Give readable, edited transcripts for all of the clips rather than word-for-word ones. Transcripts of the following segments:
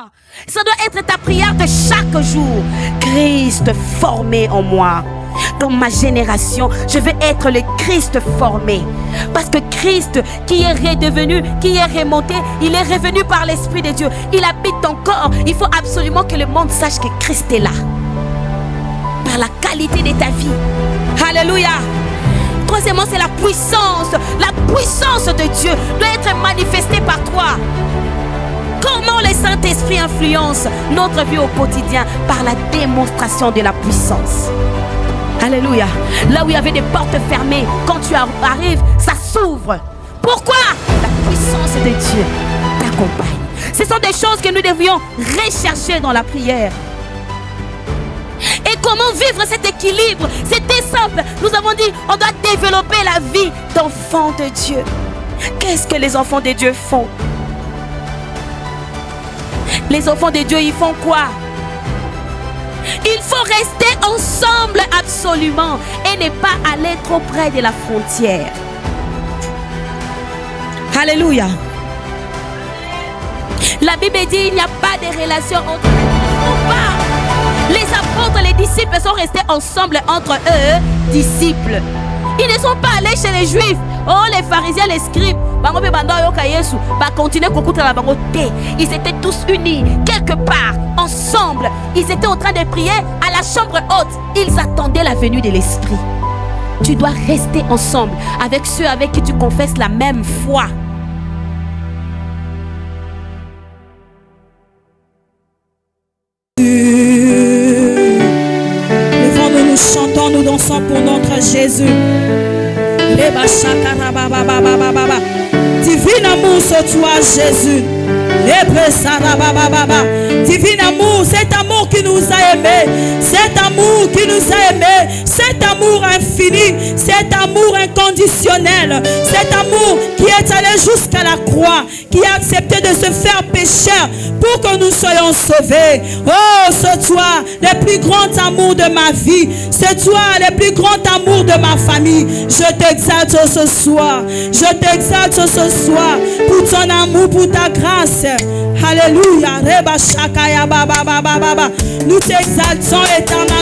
toi. Ça doit être ta prière de chaque jour. Christ formé en moi. Dans ma génération, je veux être le Christ formé. Parce que Christ qui est redevenu, qui est remonté, il est revenu par l'Esprit de Dieu. Il habite encore. Il faut absolument que le monde sache que Christ est là. Par la qualité de ta vie. Alléluia. Troisièmement, c'est la puissance. La puissance de Dieu doit être manifestée par toi. Comment le Saint-Esprit influence notre vie au quotidien? Par la démonstration de la puissance. Alléluia. Là où il y avait des portes fermées, quand tu arrives, ça s'ouvre. Pourquoi? La puissance de Dieu t'accompagne. Ce sont des choses que nous devrions rechercher dans la prière. Et comment vivre cet équilibre? C'était simple. Nous avons dit, on doit développer la vie d'enfant de Dieu. Qu'est-ce que les enfants de Dieu font? Les enfants de Dieu, ils font quoi? Il faut rester ensemble absolument et ne pas aller trop près de la frontière. Alléluia. La Bible dit il n'y a pas de relation entre eux. Les apôtres, les disciples sont restés ensemble entre eux, disciples. Ils ne sont pas allés chez les Juifs. Oh, les pharisiens, les scribes. Ils étaient tous unis, quelque part, ensemble. Ils étaient en train de prier à la chambre haute. Ils attendaient la venue de l'Esprit. Tu dois rester ensemble avec ceux avec qui tu confesses la même foi. Nous chantons, nous dansons pour notre Jésus. Divin amour sur toi, Jésus. Divin amour, cet amour qui nous a aimés, cet amour qui nous a aimés, cet amour infini, cet amour inconditionnel, cet amour qui est allé jusqu'à la croix, qui a accepté de se faire pécheur pour que nous soyons sauvés. Oh, c'est toi le plus grand amour de ma vie, c'est toi le plus grand amour de ma famille. Je t'exalte ce soir, je t'exalte ce soir pour ton amour, pour ta grâce. Alléluia. Reba shakaya baba baba baba. Nous t'exaltons éternellement.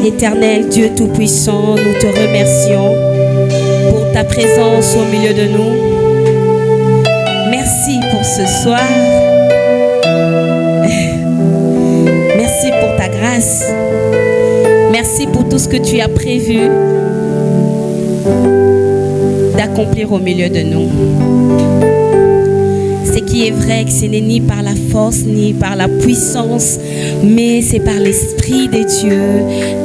Éternel Dieu Tout-Puissant, nous te remercions pour ta présence au milieu de nous. Merci pour ce soir. Merci pour ta grâce. Merci pour tout ce que tu as prévu d'accomplir au milieu de nous. Ce qui est vrai que ce n'est ni par la force ni par la puissance, mais c'est par l'Esprit de Dieu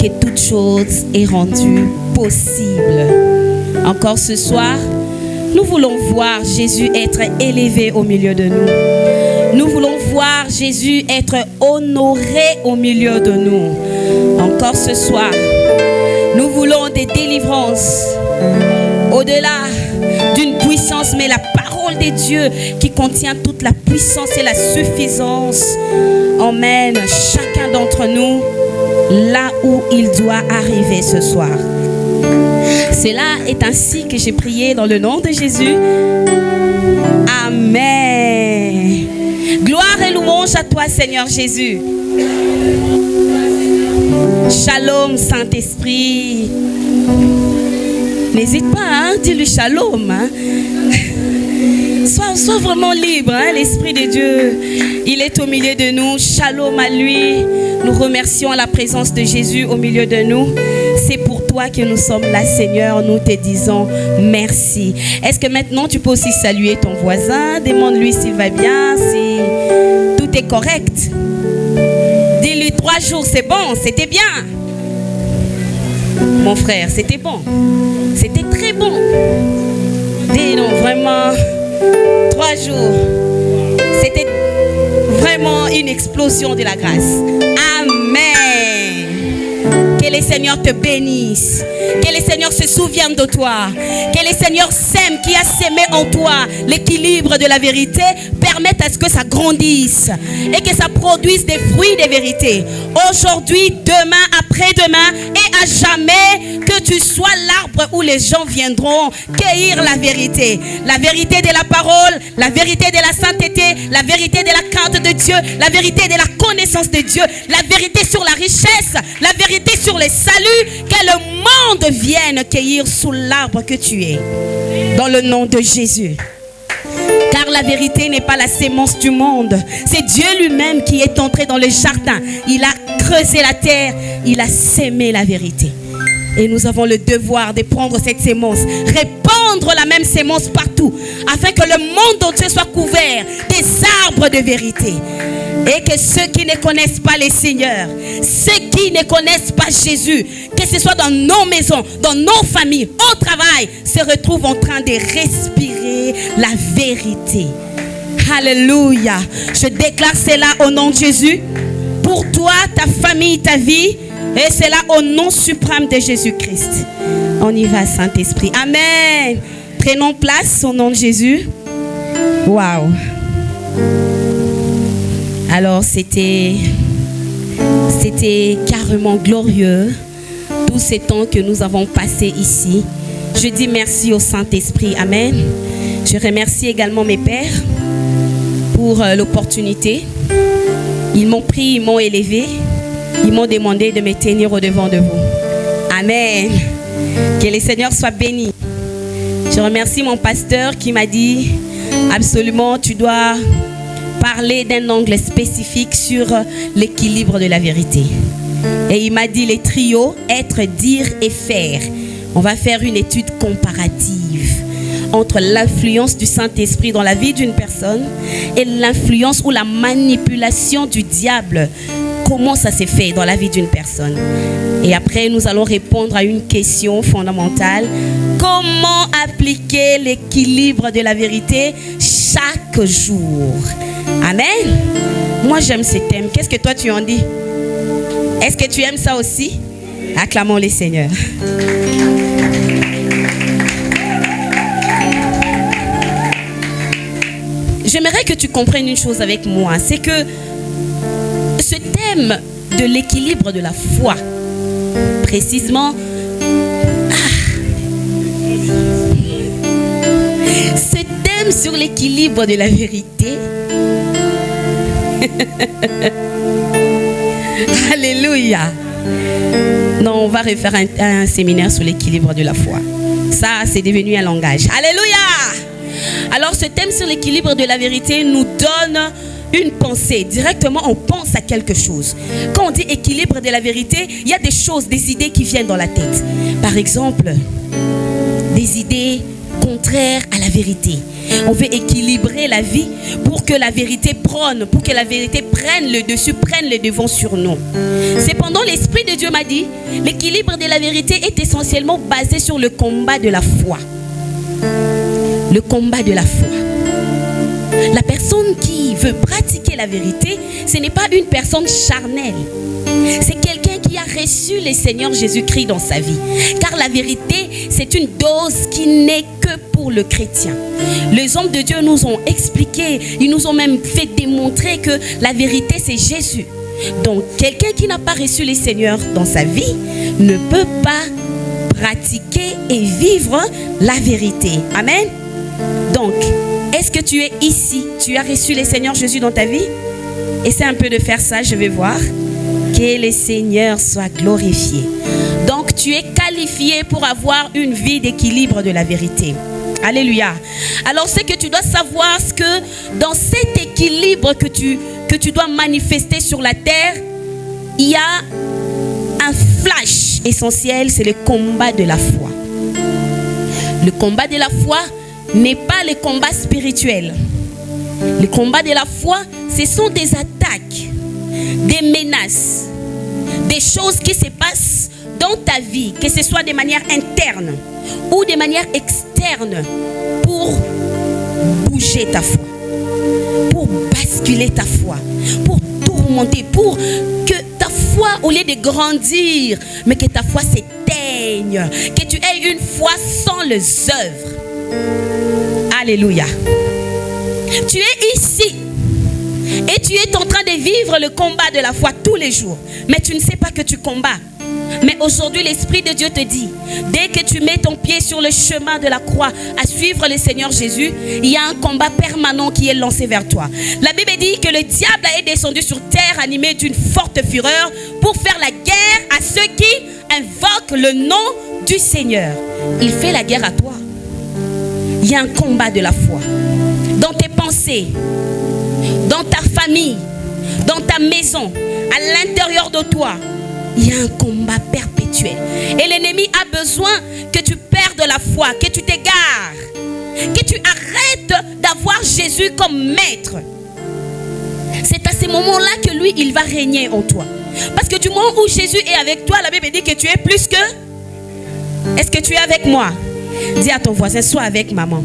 que toute chose est rendue possible. Encore ce soir, nous voulons voir Jésus être élevé au milieu de nous. Nous voulons voir Jésus être honoré au milieu de nous. Encore ce soir, nous voulons des délivrances au-delà d'une puissance, mais la parole de Dieu qui contient toute la puissance et la suffisance emmène chacun d'entre nous là où il doit arriver ce soir. Cela est ainsi que j'ai prié dans le nom de Jésus. Amen. Gloire et louange à toi, Seigneur Jésus. Shalom, Saint-Esprit. N'hésite pas, hein, dis-lui shalom. Hein. Sois vraiment libre, hein, l'Esprit de Dieu. Il est au milieu de nous. Shalom à lui. Nous remercions la présence de Jésus au milieu de nous. C'est pour toi que nous sommes là, Seigneur. Nous te disons merci. Est-ce que maintenant tu peux aussi saluer ton voisin? Demande-lui s'il va bien, si tout est correct. Dis-lui 3 jours, c'est bon, c'était bien. Mon frère, c'était bon. C'était très bon. Et non, vraiment, 3 jours. C'était vraiment une explosion de la grâce. Amen. Que le Seigneur te bénisse. Que le Seigneur se souvienne de toi. Que le Seigneur sème, qui a sémé en toi l'équilibre de la vérité, permette à ce que ça grandisse et que ça produise des fruits de vérité. Aujourd'hui, demain, après-demain et à jamais, que tu sois l'arbre où les gens viendront cueillir la vérité. La vérité de la parole, la vérité de la sainteté, la vérité de la crainte de Dieu, la vérité de la connaissance de Dieu, la vérité sur la richesse, la vérité sur le salut, que le monde vienne cueillir sous l'arbre que tu es. Dans le nom de Jésus. Car la vérité n'est pas la sémence du monde. C'est Dieu lui-même qui est entré dans le jardin. Il a creusé la terre. Il a sémé la vérité. Et nous avons le devoir de prendre cette sémence, répandre la même sémence partout, afin que le monde entier soit couvert des arbres de vérité. Et que ceux qui ne connaissent pas les seigneurs, ceux qui ne connaissent pas Jésus, que ce soit dans nos maisons, dans nos familles, au travail, se retrouvent en train de respirer la vérité. Alléluia. Je déclare cela au nom de Jésus. Pour toi, ta famille, ta vie. Et c'est là au nom suprême de Jésus-Christ. On y va, Saint-Esprit. Amen. Prenons place au nom de Jésus. Waouh. Alors, c'était carrément glorieux. Tous ces temps que nous avons passés ici. Je dis merci au Saint-Esprit. Amen. Je remercie également mes pères pour l'opportunité. Ils m'ont pris, ils m'ont élevé. Ils m'ont demandé de me tenir au devant de vous. Amen. Que le Seigneur soit béni. Je remercie mon pasteur qui m'a dit absolument tu dois parler d'un angle spécifique sur l'équilibre de la vérité. Et il m'a dit les trios, être, dire et faire. On va faire une étude comparative entre l'influence du Saint-Esprit dans la vie d'une personne et l'influence ou la manipulation du diable. Comment ça s'est fait dans la vie d'une personne. Et après, nous allons répondre à une question fondamentale. Comment appliquer l'équilibre de la vérité chaque jour? Amen. Moi, j'aime ce thème. Qu'est-ce que toi, tu en dis? Est-ce que tu aimes ça aussi? Acclamons les Seigneurs. J'aimerais que tu comprennes une chose avec moi. C'est que ce thème de l'équilibre de la foi, précisément, ce thème sur l'équilibre de la vérité, alléluia. Non, on va refaire un séminaire sur l'équilibre de la foi. Ça, c'est devenu un langage. Alléluia. Alors, ce thème sur l'équilibre de la vérité nous donne une pensée. Directement, on pense à quelque chose. Quand on dit équilibre de la vérité, il y a des choses, des idées qui viennent dans la tête. Par exemple, des idées contraires à la vérité. On veut équilibrer la vie pour que la vérité prône, pour que la vérité prenne le dessus, prenne le devant sur nous. Cependant, l'Esprit de Dieu m'a dit, l'équilibre de la vérité est essentiellement basé sur le combat de la foi. Le combat de la foi. La personne qui veut pratiquer la vérité, ce n'est pas une personne charnelle. C'est quelqu'un qui a reçu le Seigneur Jésus-Christ dans sa vie. Car la vérité, c'est une dose qui n'est que pour le chrétien. Les hommes de Dieu nous ont expliqué, ils nous ont même fait démontrer que la vérité, c'est Jésus. Donc, quelqu'un qui n'a pas reçu le Seigneur dans sa vie ne peut pas pratiquer et vivre la vérité. Amen. Donc, est-ce que tu es ici? Tu as reçu le Seigneur Jésus dans ta vie? Essaie un peu de faire ça, je vais voir. Que le Seigneur soit glorifié. Donc, tu es qualifié pour avoir une vie d'équilibre de la vérité. Alléluia. Alors, ce que tu dois savoir, c'est que dans cet équilibre que tu dois manifester sur la terre, il y a un flash essentiel, c'est le combat de la foi. Le combat de la foi n'est pas le combat spirituel. Le combat de la foi, ce sont des attaques, des menaces, des choses qui se passent dans ta vie, que ce soit de manière interne ou de manière externe, pour bouger ta foi, pour basculer ta foi, pour tourmenter, pour que ta foi, au lieu de grandir, mais que ta foi s'éteigne, que tu aies une foi sans les œuvres. Alléluia. Tu es ici et tu es en train de vivre le combat de la foi tous les jours, mais tu ne sais pas que tu combats. Mais aujourd'hui, l'Esprit de Dieu te dit, dès que tu mets ton pied sur le chemin de la croix à suivre le Seigneur Jésus, il y a un combat permanent qui est lancé vers toi. La Bible dit que le diable est descendu sur terre animé d'une forte fureur pour faire la guerre à ceux qui invoquent le nom du Seigneur. Il fait la guerre à toi. Il y a un combat de la foi dans tes pensées, dans ta famille, dans ta maison, à l'intérieur de toi. Il y a un combat perpétuel. Et l'ennemi a besoin que tu perdes la foi, que tu t'égares, que tu arrêtes d'avoir Jésus comme maître. C'est à ce moment-là que lui, il va régner en toi. Parce que du moment où Jésus est avec toi, la Bible dit que tu es plus que... Est-ce que tu es avec moi? Dis à ton voisin, sois avec maman.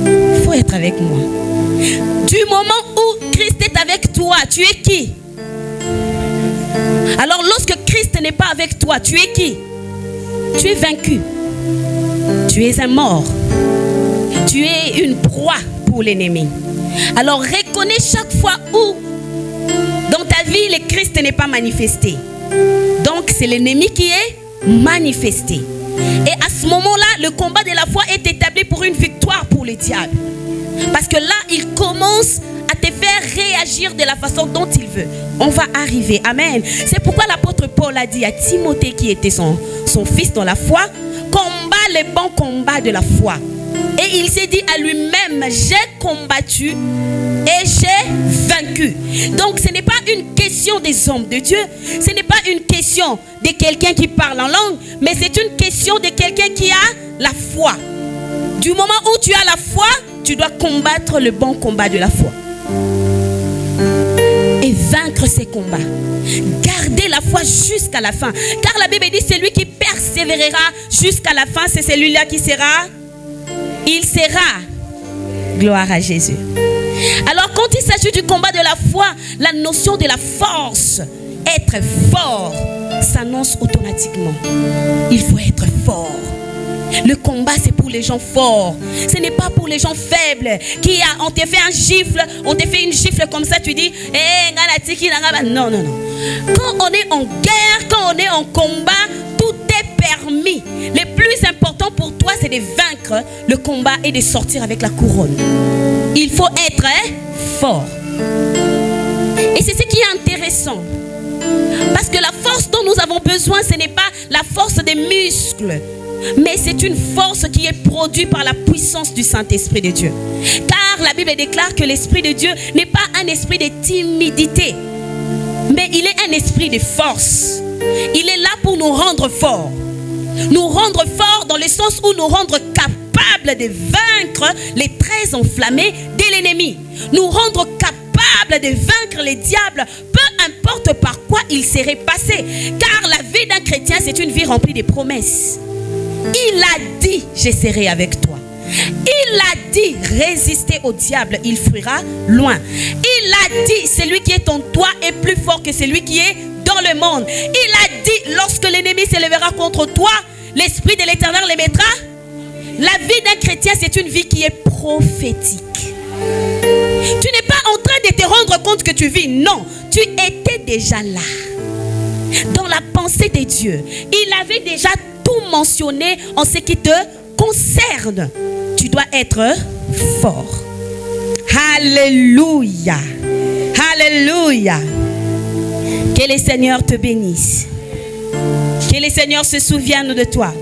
Il faut être avec moi. Du moment où Christ est avec toi, tu es qui? Alors lorsque Christ n'est pas avec toi, tu es qui? Tu es vaincu. Tu es un mort. Tu es une proie pour l'ennemi. Alors reconnais chaque fois où dans ta vie le Christ n'est pas manifesté. Donc c'est l'ennemi qui est manifesté. Et à ce moment-là, le combat de la foi est établi pour une victoire pour le diable. Parce que là, il commence à te faire réagir de la façon dont il veut. On va arriver. Amen. C'est pourquoi l'apôtre Paul a dit à Timothée, qui était son fils dans la foi, combat le bon combat de la foi. Et il s'est dit à lui-même, j'ai combattu et j'ai vaincu. Donc ce n'est pas une question des hommes de Dieu. Ce n'est pas une question de quelqu'un qui parle en langue, mais c'est une question de quelqu'un qui a la foi. Du moment où tu as la foi, tu dois combattre le bon combat de la foi. Et vaincre ces combats. Garder la foi jusqu'à la fin. Car la Bible dit, celui qui persévérera jusqu'à la fin, c'est celui-là qui sera. Il sera. Gloire à Jésus. Alors quand il s'agit du combat de la foi, la notion de la force, être fort, s'annonce automatiquement. Il faut être fort. Le combat, c'est pour les gens forts. Ce n'est pas pour les gens faibles. On te fait un gifle, on te fait une gifle comme ça, tu dis, non, non, non. Quand on est en guerre, quand on est en combat, tout est permis. Le plus important pour toi, c'est de vaincre le combat et de sortir avec la couronne. Il faut être fort. Et c'est ce qui est intéressant. Parce que la force dont nous avons besoin, ce n'est pas la force des muscles, mais c'est une force qui est produite par la puissance du Saint-Esprit de Dieu. Car la Bible déclare que l'Esprit de Dieu n'est pas un esprit de timidité, mais il est un esprit de force. Il est là pour nous rendre forts. Nous rendre forts dans le sens où nous rendre capables de vaincre les traits enflammés de l'ennemi. Nous rendre capables de vaincre les diables, peu importe par quoi il serait passé. Car la vie d'un chrétien, c'est une vie remplie de promesses. Il a dit, je serai avec toi. Il a dit, résister au diable, il fuira loin. Il a dit, celui qui est en toi est plus fort que celui qui est dans le monde. Il a dit, lorsque l'ennemi s'élèvera contre toi, l'Esprit de l'Éternel les mettra. La vie d'un chrétien, c'est une vie qui est prophétique. Tu n'es pas en train de te rendre compte que tu vis. Non, tu étais déjà là. Dans la pensée de Dieu, il avait déjà tout mentionné en ce qui te concerne. Tu dois être fort. Alléluia. Alléluia. Que le Seigneur te bénisse. Que le Seigneur se souvienne de toi.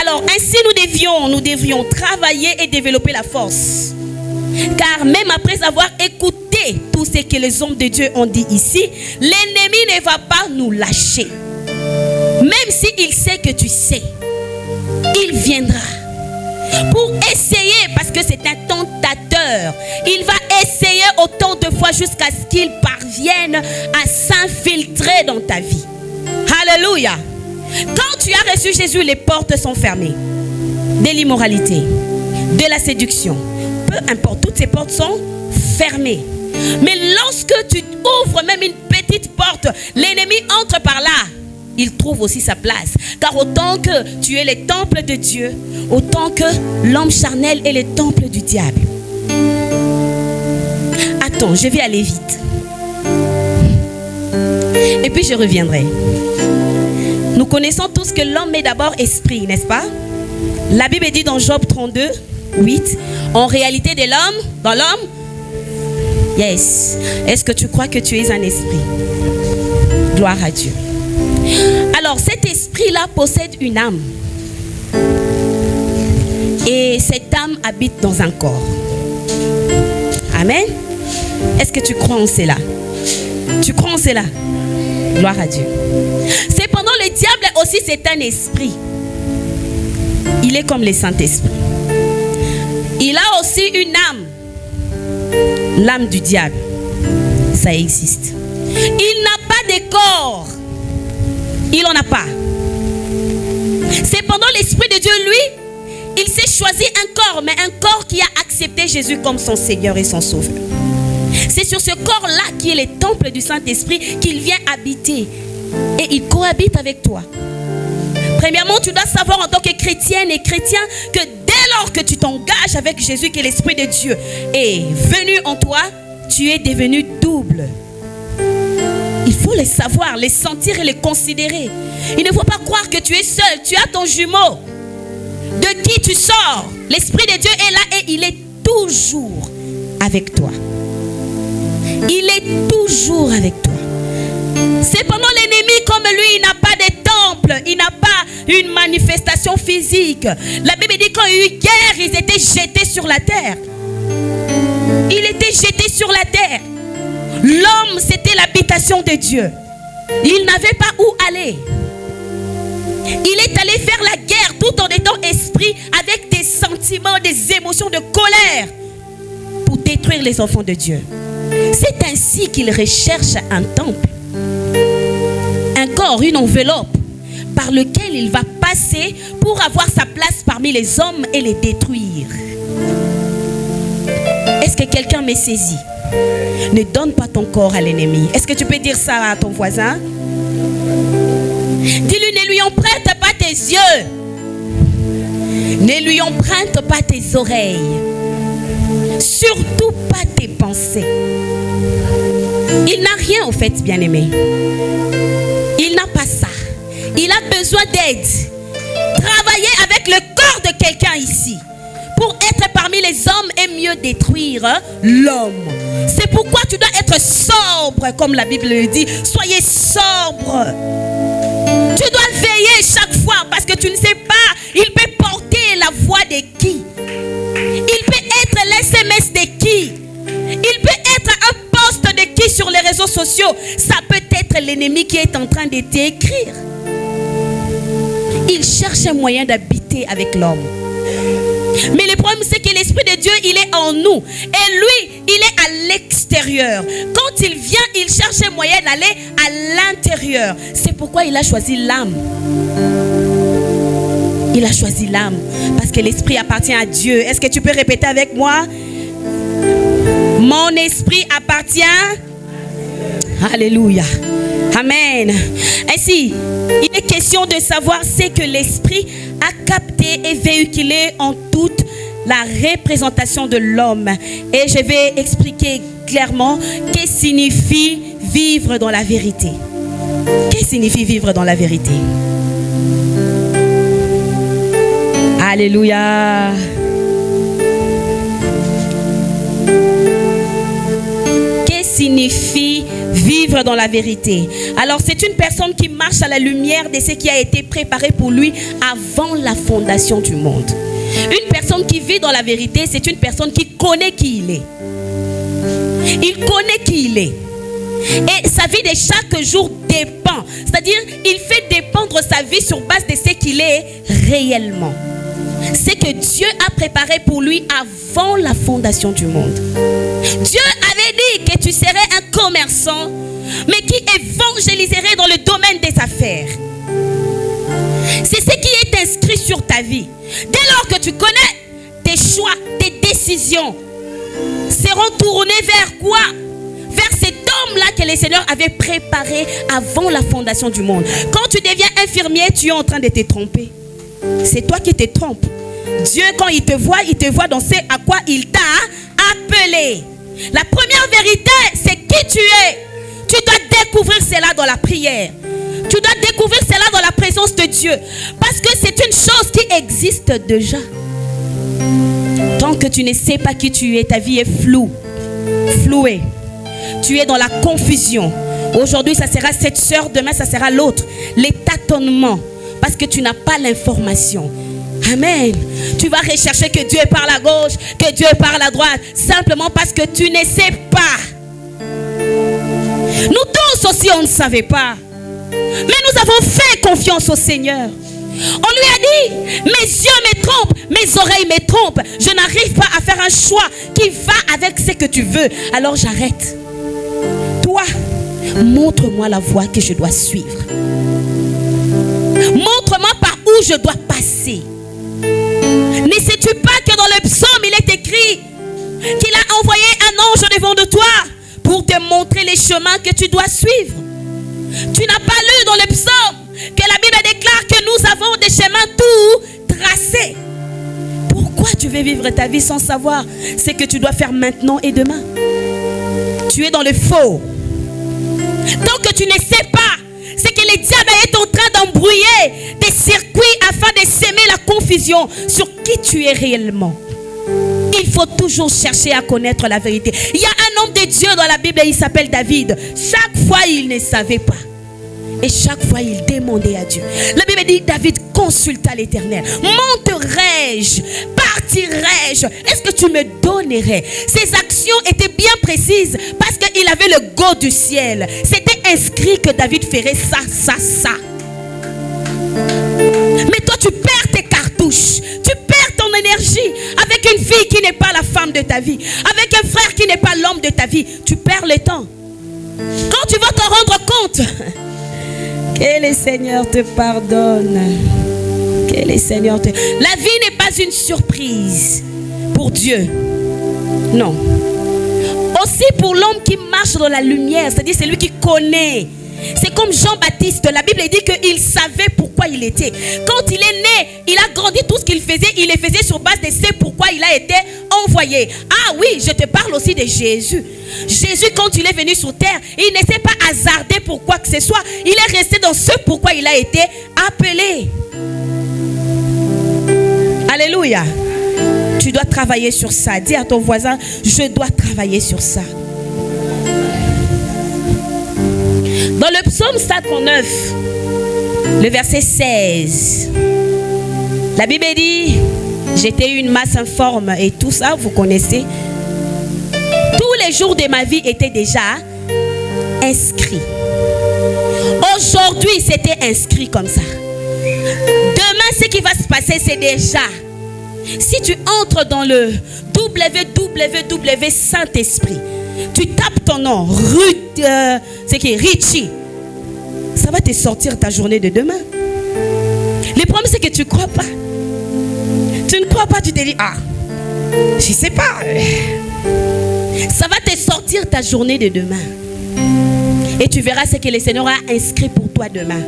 Alors ainsi nous devrions travailler et développer la force. Car même après avoir écouté tout ce que les hommes de Dieu ont dit ici, l'ennemi ne va pas nous lâcher. Même s'il sait que tu sais, il viendra pour essayer, parce que c'est un tentateur. Il va essayer autant de fois jusqu'à ce qu'il parvienne à s'infiltrer dans ta vie. Alléluia. Quand tu as reçu Jésus, les portes sont fermées. De l'immoralité, de la séduction, peu importe, toutes ces portes sont fermées. Mais lorsque tu ouvres même une petite porte, l'ennemi entre par là. Il trouve aussi sa place. Car autant que tu es le temple de Dieu, autant que l'homme charnel est le temple du diable. Attends, je vais aller vite. Et puis je reviendrai. Nous connaissons tous que l'homme est d'abord esprit, n'est-ce pas? La Bible dit dans Job 32, 8, en réalité de l'homme, dans l'homme, yes. Est-ce que tu crois que tu es un esprit? Gloire à Dieu. Alors cet esprit-là possède une âme. Et cette âme habite dans un corps. Amen. Est-ce que tu crois en cela? Tu crois en cela? Gloire à Dieu. Cependant, le diable aussi, c'est un esprit. Il est comme le Saint-Esprit. Il a aussi une âme. L'âme du diable. Ça existe. Il n'a pas de corps. Il n'en a pas. Cependant, l'Esprit de Dieu, lui, il s'est choisi un corps, mais un corps qui a accepté Jésus comme son Seigneur et son Sauveur. C'est sur ce corps-là qui est le temple du Saint-Esprit qu'il vient habiter. Et il cohabite avec toi. Premièrement, tu dois savoir en tant que chrétienne et chrétien que dès lors que tu t'engages avec Jésus, que l'Esprit de Dieu est venu en toi, tu es devenu double. Il faut les savoir, les sentir et les considérer. Il ne faut pas croire que tu es seul. Tu as ton jumeau. De qui tu sors? L'Esprit de Dieu est là et il est toujours avec toi. Il est toujours avec toi. Cependant, l'ennemi, comme lui, il n'a pas de temple. Il n'a pas une manifestation physique. La Bible dit quand il y a eu guerre, ils étaient jetés sur la terre. Il était jeté sur la terre. L'homme, c'était l'habitation de Dieu. Il n'avait pas où aller. Il est allé faire la guerre tout en étant esprit avec des sentiments, des émotions de colère pour détruire les enfants de Dieu. C'est ainsi qu'il recherche un temple, un corps, une enveloppe par lequel il va passer pour avoir sa place parmi les hommes et les détruire. Est-ce que quelqu'un me saisit? Ne donne pas ton corps à l'ennemi. Est-ce que tu peux dire ça à ton voisin? Dis-lui, ne lui emprunte pas tes yeux. Ne lui emprunte pas tes oreilles. Surtout pas tes pensées. Il n'a rien au fait, bien-aimé. Il n'a pas ça. Il a besoin d'aide. Travailler avec le corps de quelqu'un ici pour être parmi les hommes et mieux détruire l'homme. C'est pourquoi tu dois être sobre, comme la Bible le dit. Soyez sobre. Tu dois veiller chaque fois parce que tu ne sais pas, il peut porter la voix de qui? Il peut être l'SMS de qui? Il peut être un post de qui sur les réseaux sociaux? Ça peut être l'ennemi qui est en train de t'écrire. Il cherche un moyen d'habiter avec l'homme. Mais le problème, c'est que l'Esprit de Dieu, il est en nous. Et lui, il est à l'extérieur. Quand il vient, il cherche un moyen d'aller à l'intérieur. C'est pourquoi il a choisi l'âme. Il a choisi l'âme. Parce que l'esprit appartient à Dieu. Est-ce que tu peux répéter avec moi? Mon esprit appartient. Alléluia. Amen. Ainsi, il est question de savoir ce que l'esprit a capté et véhiculé en toute la représentation de l'homme. Et je vais expliquer clairement ce que signifie vivre dans la vérité. Qu'est-ce que signifie vivre dans la vérité? Alléluia. Qu'est-ce que signifie vivre dans la vérité? Alors, c'est une personne qui marche à la lumière de ce qui a été préparé pour lui avant la fondation du monde. Une personne qui vit dans la vérité, c'est une personne qui connaît qui il est. Il connaît qui il est. Et sa vie de chaque jour dépend. C'est-à-dire, il fait dépendre sa vie sur base de ce qu'il est réellement. C'est que Dieu a préparé pour lui avant la fondation du monde. Dieu avait dit que tu serais un commerçant mais qui évangéliserait dans le domaine des affaires. C'est ce qui est inscrit sur ta vie. Dès lors que tu connais, tes choix, tes décisions seront tournés vers quoi? Vers cet homme-là que le Seigneur avait préparé avant la fondation du monde. Quand tu deviens infirmier, tu es en train de te tromper. C'est toi qui te trompes. Dieu, quand il te voit dans ce à quoi il t'a appelé. La première vérité, c'est qui tu es. Tu dois découvrir cela dans la prière. Tu dois découvrir cela dans la présence de Dieu. Parce que c'est une chose qui existe déjà. Tant que tu ne sais pas qui tu es, ta vie est flouée. Tu es dans la confusion. Aujourd'hui, ça sera cette sœur, demain, ça sera l'autre. Les tâtonnements. Parce que tu n'as pas l'information. Amen. Tu vas rechercher que Dieu parle à gauche, que Dieu parle à droite. Simplement parce que tu ne sais pas. Nous tous aussi, on ne savait pas. Mais nous avons fait confiance au Seigneur. On lui a dit, mes yeux me trompent, mes oreilles me trompent. Je n'arrive pas à faire un choix qui va avec ce que tu veux. Alors j'arrête. Toi, montre-moi la voie que je dois suivre. Montre-moi par où je dois passer. Ne sais-tu pas que dans le psaume, il est écrit qu'il a envoyé un ange devant de toi pour te montrer les chemins que tu dois suivre. Tu n'as pas lu dans le psaume que la Bible déclare que nous avons des chemins tout tracés. Pourquoi tu veux vivre ta vie sans savoir ce que tu dois faire maintenant et demain? Tu es dans le faux. Tant que tu ne sais pas, c'est que le diable est en train d'embrouiller des circuits afin de s'aimer la confusion sur qui tu es réellement. Il faut toujours chercher à connaître la vérité. Il y a un homme de Dieu dans la Bible, il s'appelle David. Chaque fois, il ne savait pas. Et chaque fois, il demandait à Dieu. La Bible dit, David consulta l'Éternel. Monterai-je? Partirai-je? Est-ce que tu me donnerais? Ses actions étaient bien précises parce qu'il avait le go du ciel. C'était inscrit que David ferait ça. Mais toi, tu perds tes cartouches. Tu perds ton énergie avec une fille qui n'est pas la femme de ta vie. Avec un frère qui n'est pas l'homme de ta vie. Tu perds le temps. Quand tu vas t'en rendre compte... Que le Seigneur te pardonne. Que le Seigneur te... La vie n'est pas une surprise pour Dieu. Non. Aussi pour l'homme qui marche dans la lumière, c'est-à-dire c'est lui qui connaît. C'est comme Jean-Baptiste. La Bible dit qu'il savait pourquoi il était. Quand il est né, il a grandi tout ce qu'il faisait. Il le faisait sur base de ce pourquoi il a été envoyé. Ah oui, je te parle aussi de Jésus. Jésus, quand il est venu sur terre, il ne s'est pas hasardé pour quoi que ce soit. Il est resté dans ce pourquoi il a été appelé. Alléluia. Tu dois travailler sur ça. Dis à ton voisin, je dois travailler sur ça. Dans le psaume 139, le verset 16, la Bible dit, j'étais une masse informe et tout ça, vous connaissez. Tous les jours de ma vie étaient déjà inscrits. Aujourd'hui, c'était inscrit comme ça. Demain, ce qui va se passer, c'est déjà. Si tu entres dans le www Saint-Esprit, tu tapes ton nom, c'est qui Richie, ça va te sortir ta journée de demain. Le problème, c'est que tu ne crois pas. Tu ne crois pas, tu te dis, ah, je ne sais pas. Ça va te sortir ta journée de demain. Et tu verras ce que le Seigneur a inscrit pour toi demain.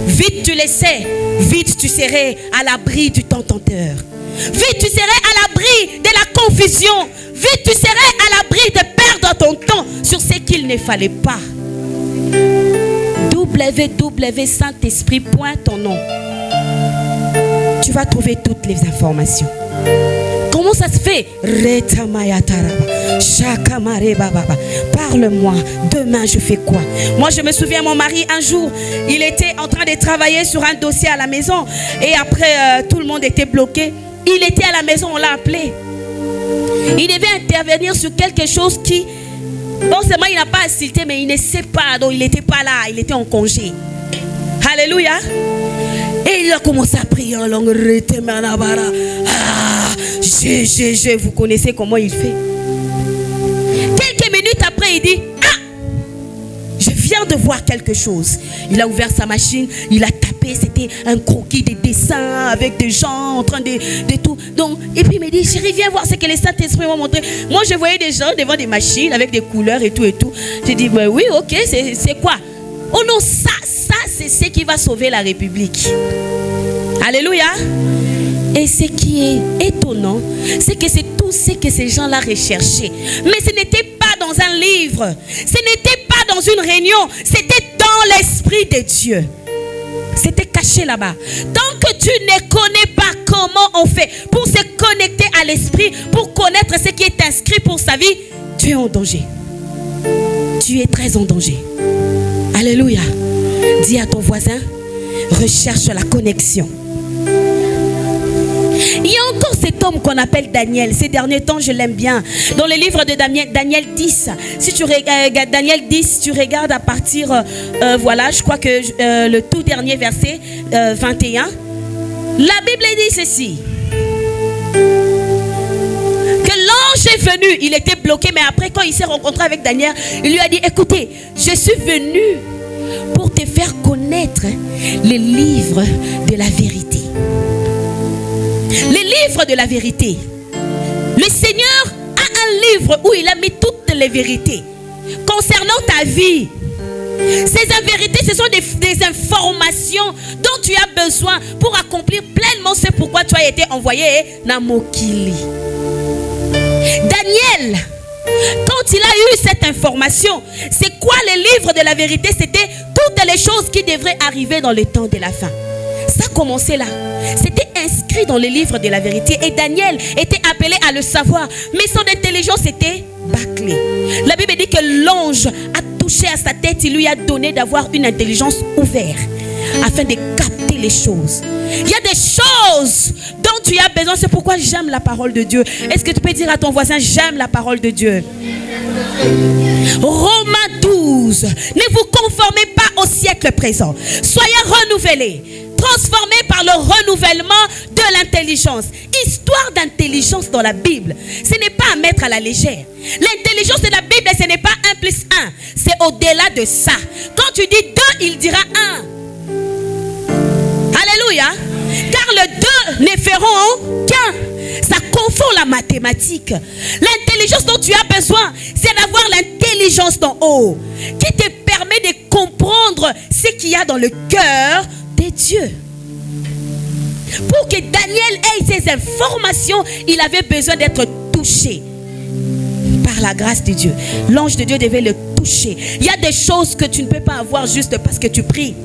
Vite tu le sais, vite tu serais à l'abri du tenteur. Vite tu serais à l'abri de la confusion. Vite tu serais à l'abri de perdre ton temps sur ce qu'il ne fallait pas. www.saint-esprit. ton nom. Tu vas trouver toutes les informations. Comment ça se fait? Parle-moi. Demain, je fais quoi? Moi, je me souviens, mon mari, un jour, il était en train de travailler sur un dossier à la maison. Et après, tout le monde était bloqué. Il était à la maison, on l'a appelé. Il devait intervenir sur quelque chose qui... Bon, seulement, il n'a pas assisté, mais il ne sait pas. Donc, il n'était pas là. Il était en congé. Alléluia. Et il a commencé à prier en langue. Vous connaissez comment il fait. Quelques minutes après, il dit, ah, vient de voir quelque chose. Il a ouvert sa machine, il a tapé, c'était un croquis, des dessins avec des gens en train de tout. Donc, et puis il me dit, chérie, viens voir ce que les Saint-Esprit m'ont montré. Moi, je voyais des gens devant des machines avec des couleurs et tout et tout. J'ai dit, ben oui, ok, c'est quoi? Oh non, ça, c'est ce qui va sauver la République. Alléluia. Et ce qui est étonnant, c'est que c'est tout ce que ces gens-là recherchaient. Mais ce n'était pas dans un livre, ce n'était pas dans une réunion, c'était dans l'Esprit de Dieu. C'était caché là-bas. Tant que tu ne connais pas comment on fait pour se connecter à l'Esprit, pour connaître ce qui est inscrit pour sa vie, tu es en danger. Tu es très en danger. Alléluia. Dis à ton voisin, recherche la connexion. Il y a encore cet homme qu'on appelle Daniel. Ces derniers temps, je l'aime bien. Dans le livre de Daniel 10, si tu regardes Daniel 10, tu regardes à partir, voilà, je crois que le tout dernier verset 21. La Bible dit ceci. Que l'ange est venu, il était bloqué, mais après quand il s'est rencontré avec Daniel, il lui a dit, écoutez, je suis venu pour te faire connaître les livres de la vérité. Les livres de la vérité. Le Seigneur a un livre où il a mis toutes les vérités concernant ta vie. Ces vérités, ce sont des informations dont tu as besoin pour accomplir pleinement ce pourquoi tu as été envoyé na mokili. Daniel, quand il a eu cette information, c'est quoi le livre de la vérité? C'était toutes les choses qui devraient arriver dans le temps de la fin. Ça commençait là. C'était inscrit dans le livre de la vérité. Et Daniel était appelé à le savoir. Mais son intelligence était bâclée. La Bible dit que l'ange a touché à sa tête. Il lui a donné d'avoir une intelligence ouverte afin de capter les choses. Il y a des choses dont tu as besoin. C'est pourquoi j'aime la parole de Dieu. Est-ce que tu peux dire à ton voisin, j'aime la parole de Dieu? Romains 12. Ne vous conformez pas au siècle présent. Soyez renouvelés, transformés par le renouvellement de l'intelligence. Histoire d'intelligence dans la Bible, ce n'est pas à mettre à la légère. L'intelligence de la Bible, ce n'est pas 1 plus 1. C'est au-delà de ça. Quand tu dis 2, il dira 1. Alléluia. Car le 2 ne feront qu'un. Ça confond la mathématique. L'intelligence dont tu as besoin, c'est d'avoir l'intelligence d'en haut qui te permet de comprendre ce qu'il y a dans le cœur de Dieu. Pour que Daniel ait ces informations, il avait besoin d'être touché par la grâce de Dieu. L'ange de Dieu devait le toucher. Il y a des choses que tu ne peux pas avoir juste parce que tu pries.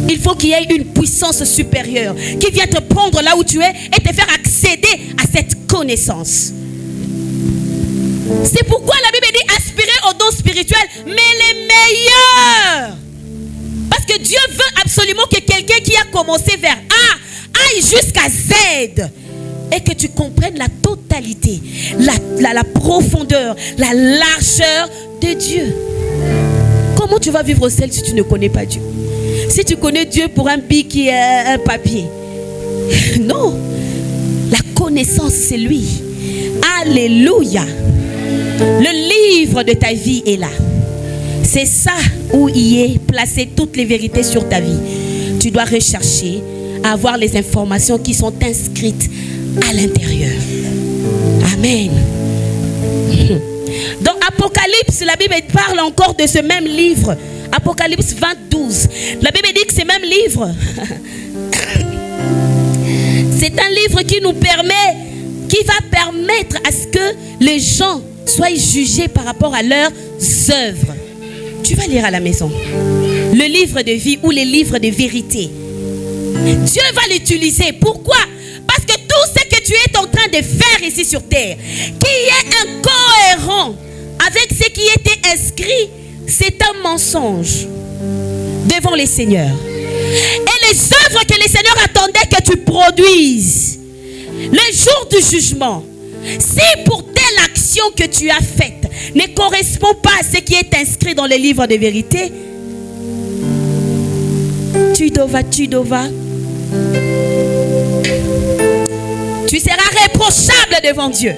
Il faut qu'il y ait une puissance supérieure qui vient te prendre là où tu es et te faire accéder à cette connaissance. C'est pourquoi la Bible dit aspirer aux dons spirituels, mais les meilleurs. Parce que Dieu veut absolument que quelqu'un qui a commencé vers A aille jusqu'à Z. Et que tu comprennes la totalité, la profondeur, la largeur de Dieu. Comment tu vas vivre au ciel si tu ne connais pas Dieu? Si tu connais Dieu pour un bic et un papier. Non. La connaissance, c'est lui. Alléluia. Le livre de ta vie est là. C'est ça où il est placé toutes les vérités sur ta vie. Tu dois rechercher à avoir les informations qui sont inscrites à l'intérieur. Amen. Dans Apocalypse, la Bible parle encore de ce même livre. Apocalypse 20:12. La Bible dit que ce même livre, c'est un livre qui nous permet, qui va permettre à ce que les gens soient jugés par rapport à leurs œuvres. Tu vas lire à la maison le livre de vie ou les livres de vérité. Dieu va l'utiliser. Pourquoi? Parce que tout ce que tu es en train de faire ici sur terre, qui est incohérent avec ce qui était inscrit, c'est un mensonge devant les seigneurs. Et les œuvres que les seigneurs attendaient que tu produises le jour du jugement, si pour telle action que tu as faite ne correspond pas à ce qui est inscrit dans les livres de vérité, tu seras reprochable devant Dieu.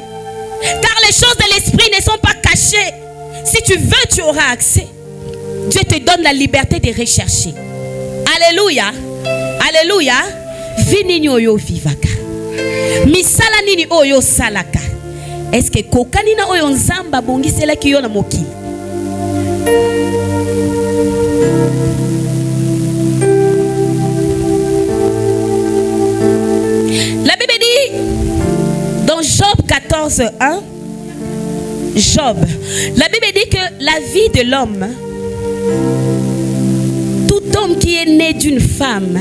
Car les choses de l'esprit ne sont pas cachées. Si tu veux, tu auras accès. Dieu te donne la liberté de rechercher. Alléluia. Alléluia. Vinini oyo vivaka. Misala nini oyo salaka. Est-ce que kokanina oyo nzamba bongisela ki yo na mokili? La Bible dit dans Job 14:1, Job, la Bible dit que la vie de l'homme, tout homme qui est né d'une femme,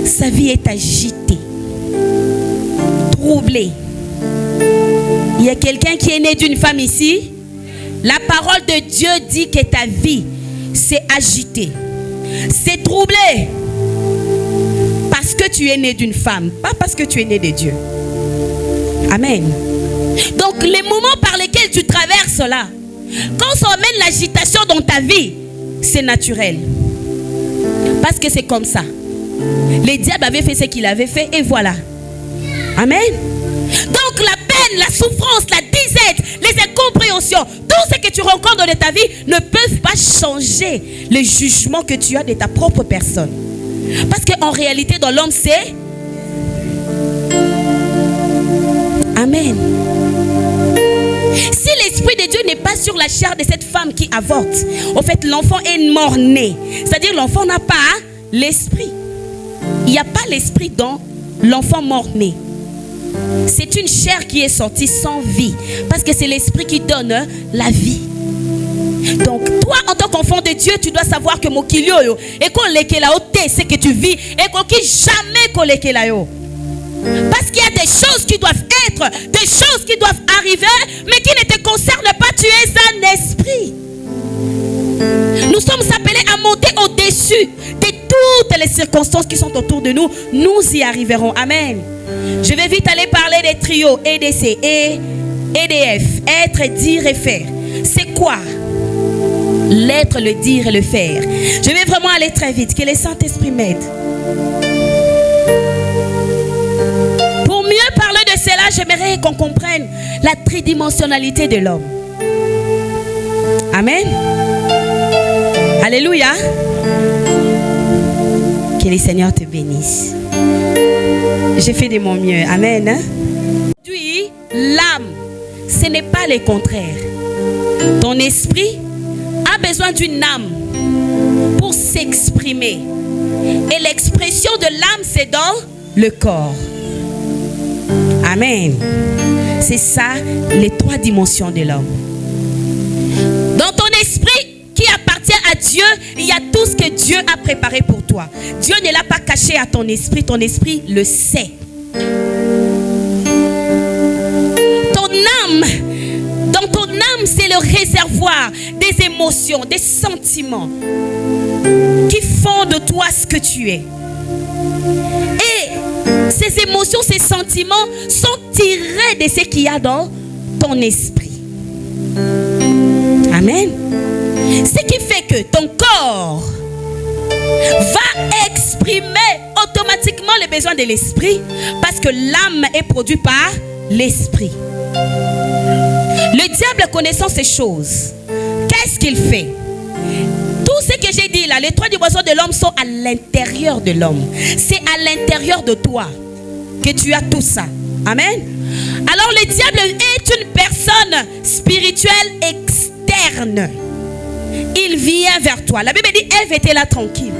sa vie est agitée, troublée. Il y a quelqu'un qui est né d'une femme ici. La parole de Dieu dit que ta vie c'est agité, c'est troublé. Parce que tu es né d'une femme, pas parce que tu es né de Dieu. Amen. Donc les moments par lesquels tu traverses là, quand ça amène l'agitation dans ta vie, c'est naturel. Parce que c'est comme ça. Le diable avait fait ce qu'il avait fait et voilà. Amen. Donc la peine, la souffrance, la disette, les incompréhensions, tout ce que tu rencontres dans ta vie ne peuvent pas changer le jugement que tu as de ta propre personne. Parce qu'en réalité, dans l'homme, c'est... Amen. Si l'Esprit de Dieu n'est pas sur la chair de cette femme qui avorte, en fait, l'enfant est mort-né. C'est-à-dire l'enfant n'a pas l'Esprit. Il n'y a pas l'Esprit dans l'enfant mort-né. C'est une chair qui est sortie sans vie. Parce que c'est l'Esprit qui donne la vie. Donc, toi, en tant qu'enfant de Dieu, tu dois savoir que mon kilio et qu'on c'est que tu vis et qu'on jamais qu'on parce qu'il y a des choses qui doivent être, des choses qui doivent arriver, mais qui ne te concernent pas. Tu es un esprit. Nous sommes appelés à monter au-dessus de toutes les circonstances qui sont autour de nous. Nous y arriverons. Amen. Je vais vite aller parler des trios EDC et EDF. Être, dire et faire. C'est quoi? L'être, le dire et le faire. Je vais vraiment aller très vite. Que le Saint-Esprit m'aide. Pour mieux parler de cela, j'aimerais qu'on comprenne la tridimensionnalité de l'homme. Amen. Alléluia. Que le Seigneur te bénisse. J'ai fait de mon mieux. Amen. Aujourd'hui, l'âme, ce n'est pas le contraire. Ton esprit a besoin d'une âme pour s'exprimer. Et l'expression de l'âme, c'est dans le corps. Amen. C'est ça, les trois dimensions de l'homme. Dans ton esprit qui appartient à Dieu, il y a tout ce que Dieu a préparé pour toi. Dieu ne l'a pas caché à ton esprit le sait. Ton âme, dans ton âme, c'est le réservoir des émotions, des sentiments qui font de toi ce que tu es. Et ces émotions, ces sentiments sont tirés de ce qu'il y a dans ton esprit. Amen. Ce qui fait que ton corps va exprimer automatiquement les besoins de l'esprit parce que l'âme est produite par l'esprit. Le diable, connaissant ces choses, qu'est-ce qu'il fait? Tout ce que j'ai dit là, les trois dimensions de l'homme sont à l'intérieur de l'homme. C'est à l'intérieur de toi que tu as tout ça. Amen. Alors le diable est une personne spirituelle externe. Il vient vers toi. La Bible dit, Ève était là tranquille.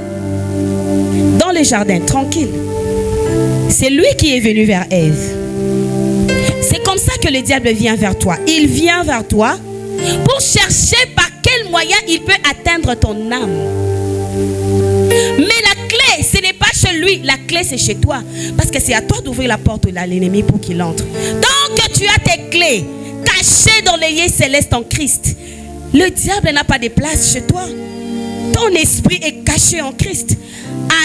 Dans le jardin, tranquille. C'est lui qui est venu vers Ève. C'est comme ça que le diable vient vers toi. Il vient vers toi pour chercher par quel moyen il peut atteindre ton âme. Mais la clé, ce n'est pas chez lui. La clé, c'est chez toi. Parce que c'est à toi d'ouvrir la porte à l'ennemi pour qu'il entre. Donc, tu as tes clés cachées dans les lieux célestes en Christ. Le diable n'a pas de place chez toi. Ton esprit est caché en Christ.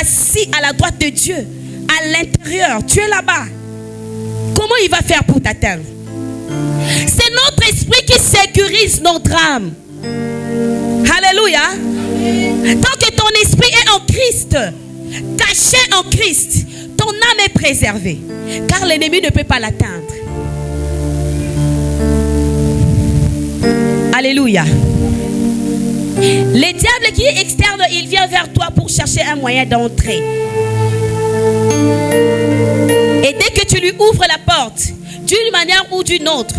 Assis à la droite de Dieu. À l'intérieur. Tu es là-bas. Comment il va faire pour t'atteindre? C'est notre esprit qui sécurise notre âme. Alléluia. Tant que ton esprit est en Christ, caché en Christ, ton âme est préservée. Car l'ennemi ne peut pas l'atteindre. Alléluia. Le diable qui est externe, il vient vers toi pour chercher un moyen d'entrer. Et dès que tu lui ouvres la porte, d'une manière ou d'une autre,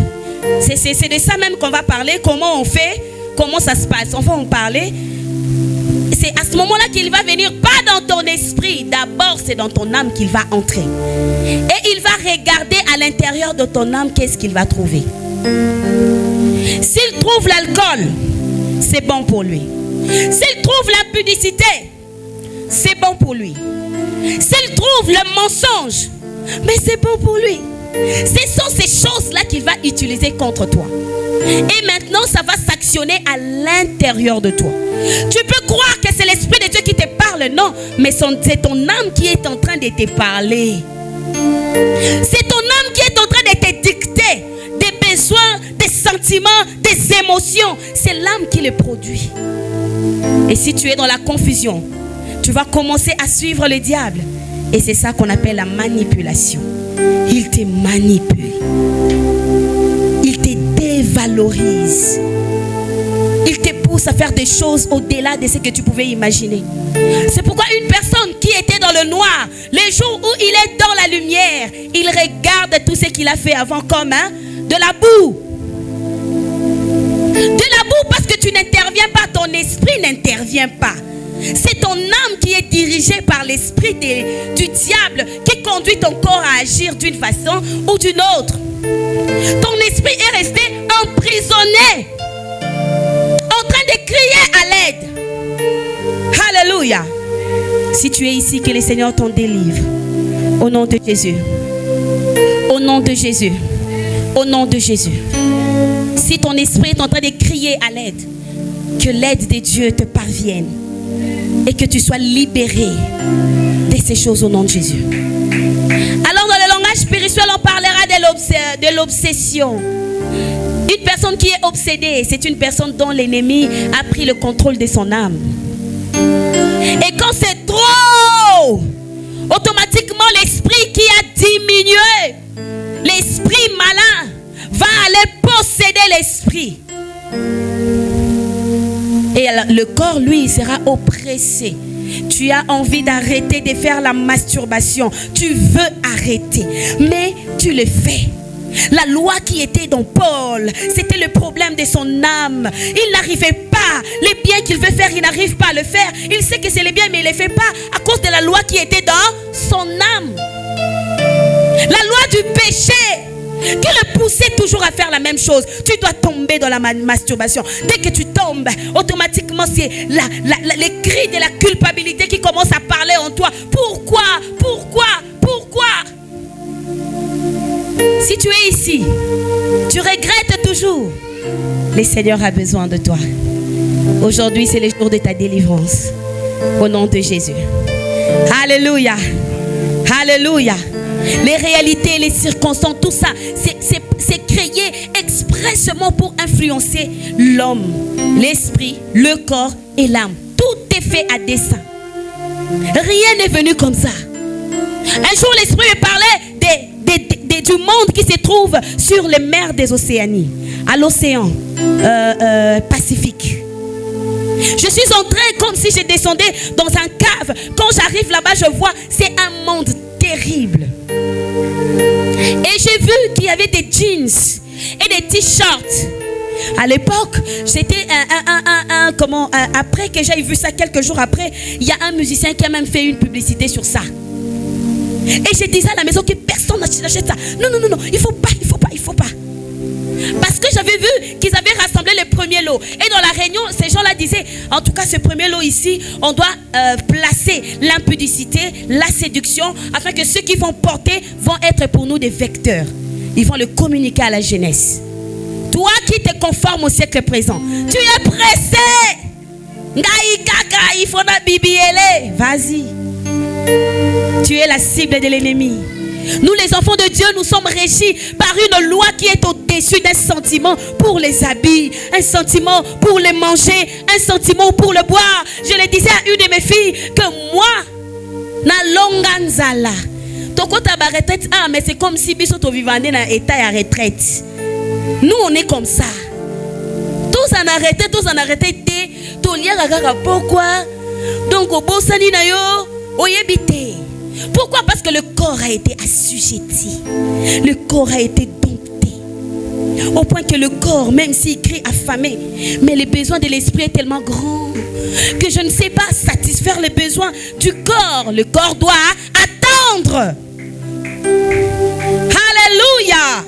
c'est de ça même qu'on va parler. Comment on fait, comment ça se passe. On va en parler. C'est à ce moment-là qu'il va venir, pas dans ton esprit. D'abord, c'est dans ton âme qu'il va entrer. Et il va regarder à l'intérieur de ton âme, qu'est-ce qu'il va trouver. S'il trouve l'alcool, c'est bon pour lui. S'il trouve l'impudicité, c'est bon pour lui. S'il trouve le mensonge, mais c'est bon pour lui. Ce sont ces choses-là qu'il va utiliser contre toi. Et maintenant, ça va s'actionner à l'intérieur de toi. Tu peux croire que c'est l'Esprit de Dieu qui te parle, non, mais c'est ton âme qui est en train de te parler. C'est ton âme qui est en train de te dicter des besoins, des sentiments, des émotions. C'est l'âme qui les produit. Et si tu es dans la confusion, tu vas commencer à suivre le diable. Et c'est ça qu'on appelle la manipulation. Il te manipule. Il te dévalorise. Il te pousse à faire des choses au-delà de ce que tu pouvais imaginer. C'est pourquoi une personne qui était dans le noir, les jours où il est dans la lumière, il regarde tout ce qu'il a fait avant comme de la boue. De la boue parce que tu n'interviens pas, ton esprit n'intervient pas. C'est ton âme qui est dirigée par l'esprit du diable qui conduit ton corps à agir d'une façon ou d'une autre. Ton esprit est resté emprisonné, en train de crier à l'aide. Alléluia. Si tu es ici, que le Seigneur t'en délivre. Au nom de Jésus. Au nom de Jésus. Au nom de Jésus. Si ton esprit est en train de crier à l'aide, que l'aide de Dieu te parvienne. Et que tu sois libéré de ces choses au nom de Jésus. Alors dans le langage spirituel, on parlera de l'obsession. Une personne qui est obsédée, c'est une personne dont l'ennemi a pris le contrôle de son âme. Et quand c'est trop, automatiquement l'esprit qui a diminué, l'esprit malin, va aller posséder l'esprit. Et le corps, lui, sera oppressé. Tu as envie d'arrêter de faire la masturbation. Tu veux arrêter, mais tu le fais. La loi qui était dans Paul, c'était le problème de son âme. Il n'arrivait pas. Les biens qu'il veut faire, il n'arrive pas à le faire. Il sait que c'est les biens, mais il ne les fait pas à cause de la loi qui était dans son âme. La loi du péché qui le poussait toujours à faire la même chose. Tu dois tomber dans la masturbation. Dès que tu tombes, automatiquement c'est les cris de la culpabilité qui commencent à parler en toi. Pourquoi? Si tu es ici, tu regrettes toujours. Le Seigneur a besoin de toi. Aujourd'hui, c'est le jour de ta délivrance. Au nom de Jésus. Alléluia. Alléluia. Les réalités, les circonstances, tout ça, c'est créé expressément pour influencer l'homme, l'esprit, le corps et l'âme. Tout est fait à dessein. Rien n'est venu comme ça. Un jour, l'esprit me parlait du monde qui se trouve sur les mers des Océanies, à l'océan Pacifique. Je suis entrée comme si je descendais dans un cave. Quand j'arrive là-bas, je vois, c'est un monde terrible. Et j'ai vu qu'il y avait des jeans et des t-shirts. À l'époque, c'était après que j'ai vu ça, quelques jours après, il y a un musicien qui a même fait une publicité sur ça. Et j'ai dit ça à la maison que personne n'achète ça. Non, il faut pas. Parce que j'avais vu qu'ils avaient rassemblé le premier lot. Et dans la réunion, ces gens-là disaient, en tout cas ce premier lot ici, on doit placer l'impudicité, la séduction, afin que ceux qui vont porter vont être pour nous des vecteurs. Ils vont le communiquer à la jeunesse. Toi qui te conformes au siècle présent, tu es pressé. Vas-y. Tu es la cible de l'ennemi. Nous les enfants de Dieu, nous sommes régis par une loi qui est au-dessus d'un sentiment pour les habits, un sentiment pour les manger, un sentiment pour le boire. Je le disais à une de mes filles que moi, na longanzala, mais c'est comme si biso to vivande na état à retraite. Nous on est comme ça. Tout tous en arrêté, pourquoi? Donc au bon sani na yo, oyebite. Pourquoi? Parce que le corps a été assujetti. Le corps a été dompté. Au point que le corps, même s'il crie affamé, mais le besoin de l'esprit est tellement grand que je ne sais pas satisfaire les besoins du corps. Le corps doit attendre. Alléluia.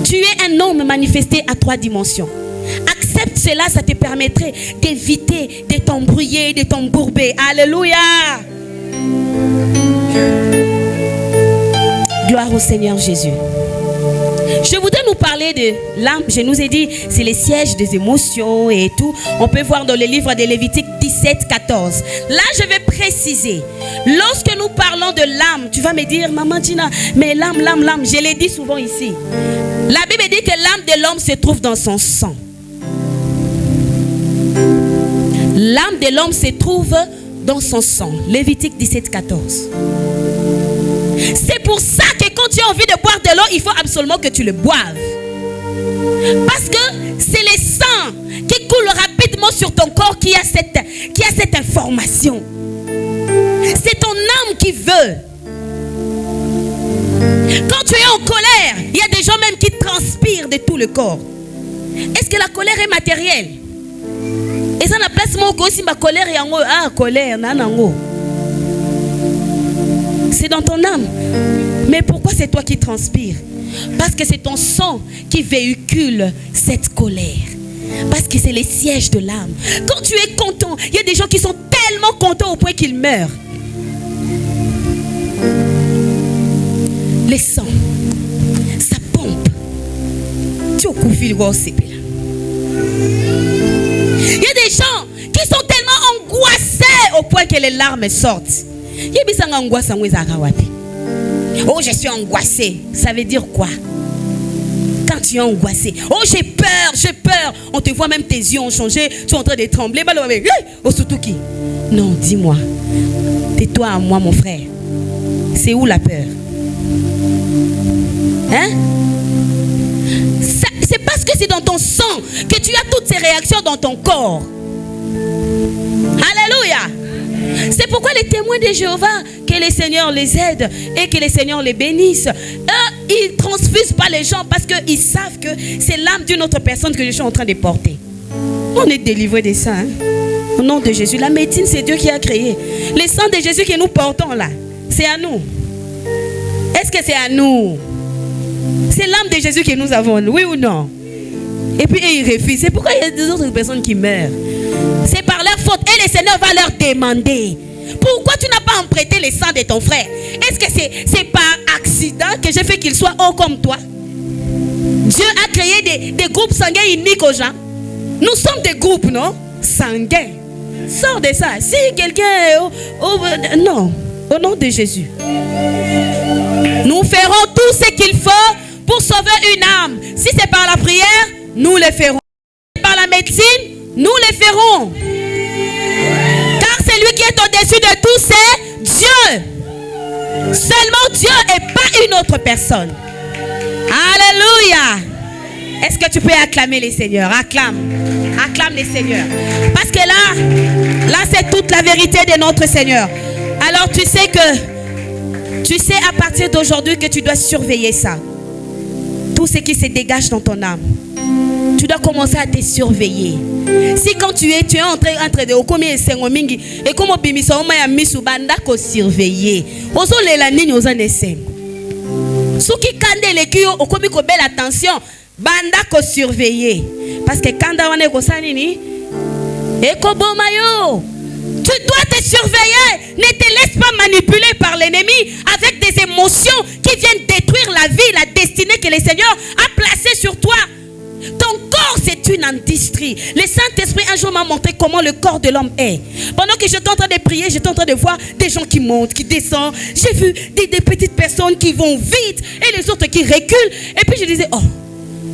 Tu es un homme manifesté à 3 dimensions. Accepte cela, ça te permettrait d'éviter de t'embrouiller, de t'embourber. Alléluia. Gloire au Seigneur Jésus. Je voudrais nous parler de l'âme. Je nous ai dit, c'est les sièges des émotions et tout. On peut voir dans le livre de Lévitique 17, 14. Là, je vais préciser. Lorsque nous parlons de l'âme, tu vas me dire, Maman Tina, mais l'âme, je l'ai dit souvent ici. La Bible dit que l'âme de l'homme se trouve dans son sang. L'âme de l'homme se trouve dans son sang. Lévitique 17, 14. C'est pour ça que quand tu as envie de boire de l'eau, il faut absolument que tu le boives. Parce que c'est le sang qui coule rapidement sur ton corps qui a cette information. C'est ton âme qui veut. Quand tu es en colère, il y a des gens même qui transpirent de tout le corps. Est-ce que la colère est matérielle? Et ça n'a pas place mon aussi ma colère et colère nanango. C'est dans ton âme. Mais pourquoi c'est toi qui transpires? Parce que c'est ton sang qui véhicule cette colère. Parce que c'est les sièges de l'âme. Quand tu es content, il y a des gens qui sont tellement contents au point qu'ils meurent. Les sangs, ça pompe. Tu as il y a des gens qui sont tellement angoissés au point que les larmes sortent. Oh, je suis angoissé. Ça veut dire quoi? Quand tu es angoissé, oh, j'ai peur. On te voit même, tes yeux ont changé. Tu es en train de trembler. Oh, surtout qui? Non, dis-moi. Tais-toi à moi, mon frère. C'est où la peur? Hein? C'est parce que c'est dans ton sang que tu as toutes ces réactions dans ton corps. Alléluia. C'est pourquoi les témoins de Jéhovah, que le Seigneur les aide et que le Seigneur les bénisse. Eux, ils ne transfusent pas les gens parce qu'ils savent que c'est l'âme d'une autre personne que je suis en train de porter. On est délivré de ça. Hein? Au nom de Jésus. La médecine, c'est Dieu qui a créé. Le sang de Jésus que nous portons là, c'est à nous. Est-ce que c'est à nous? C'est l'âme de Jésus que nous avons, oui ou non? Et puis ils refusent. C'est pourquoi il y a des autres personnes qui meurent. C'est par leur faute. Et le Seigneur va leur demander: pourquoi tu n'as pas emprunté le sang de ton frère? Est-ce que c'est par accident que j'ai fait qu'il soit haut comme toi? Dieu a créé des groupes sanguins uniques aux gens. Nous sommes des groupes, non? Sanguins. Sors de ça. Si quelqu'un est non. Au nom de Jésus. Nous ferons tout ce qu'il faut pour sauver une âme. Si c'est par la prière, nous le ferons. Si c'est par la médecine, nous le ferons. Car celui qui est au-dessus de tout, c'est Dieu. Seulement Dieu et pas une autre personne. Alléluia. Est-ce que tu peux acclamer les seigneurs? Acclame. Acclame les seigneurs. Parce que là c'est toute la vérité de notre Seigneur. Alors tu sais à partir d'aujourd'hui que tu dois surveiller ça. Tout ce qui se dégage dans ton âme. Tu dois commencer à te surveiller. Si quand tu es en train de combien mingi et comme bimisa oma ya misu banda ko surveiller. Ozo lela nini oza nese. Soki kande lekio okomi ko belle attention banda ko surveiller parce que kanda wana ko sanini eko bomayo. Tu dois te surveiller. Ne te laisse pas manipuler par l'ennemi avec des émotions qui viennent détruire la vie, la destinée que le Seigneur a placée sur toi. Ton corps, c'est une industrie. Le Saint-Esprit un jour m'a montré comment le corps de l'homme est. Pendant que j'étais en train de prier, j'étais en train de voir des gens qui montent, qui descendent. J'ai vu des petites personnes qui vont vite et les autres qui reculent. Et puis je disais, oh,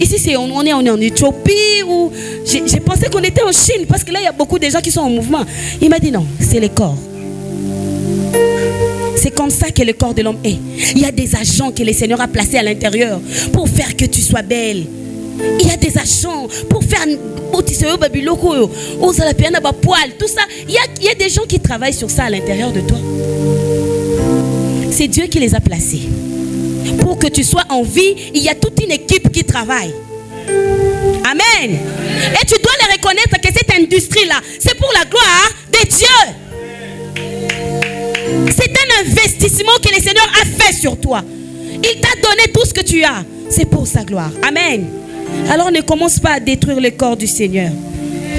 ici on est en Éthiopie ou j'ai pensé qu'on était en Chine parce que là il y a beaucoup de gens qui sont en mouvement. Il m'a dit non, c'est le corps. C'est comme ça que le corps de l'homme est. Il y a des agents que le Seigneur a placés à l'intérieur pour faire que tu sois belle. Il y a des agents pour faire tout ça. Il y a des gens qui travaillent sur ça à l'intérieur de toi. C'est Dieu qui les a placés. Pour que tu sois en vie, il y a toute une équipe qui travaille. Amen. Et tu dois les reconnaître que cette industrie-là, c'est pour la gloire de Dieu. C'est un investissement que le Seigneur a fait sur toi. Il t'a donné tout ce que tu as. C'est pour sa gloire. Amen. Alors ne commence pas à détruire le corps du Seigneur.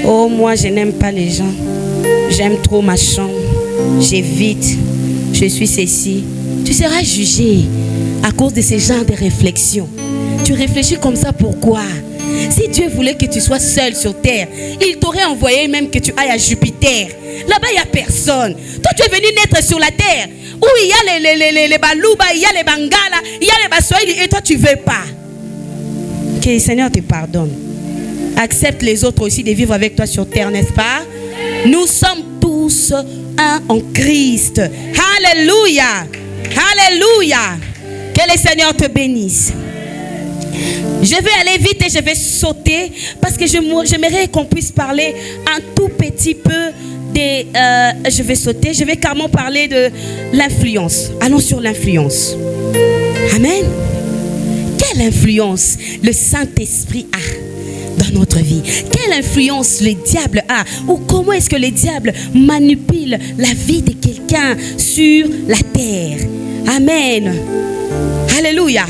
Oh, moi je n'aime pas les gens. J'aime trop ma chambre. J'évite. Je suis ceci. Tu seras jugé à cause de ces genres de réflexions. Tu réfléchis comme ça, pourquoi? Si Dieu voulait que tu sois seul sur terre, il t'aurait envoyé même que tu ailles à Jupiter. Là-bas, il n'y a personne. Toi, tu es venu naître sur la terre où il y a les Balouba, il y a les Bangala, il y a les Baswahili, et toi, tu ne veux pas. Que le Seigneur te pardonne. Accepte les autres aussi de vivre avec toi sur terre, n'est-ce pas? Nous sommes tous un en Christ. Alléluia. Alléluia. Que le Seigneur te bénisse. Je vais aller vite et je vais sauter parce que j'aimerais qu'on puisse parler un tout petit peu je vais sauter, je vais carrément parler de l'influence. Allons sur l'influence. Amen. Quelle influence le Saint-Esprit a dans notre vie? Quelle influence le diable a? Ou comment est-ce que le diable manipule la vie de quelqu'un sur la terre? Amen. Alléluia.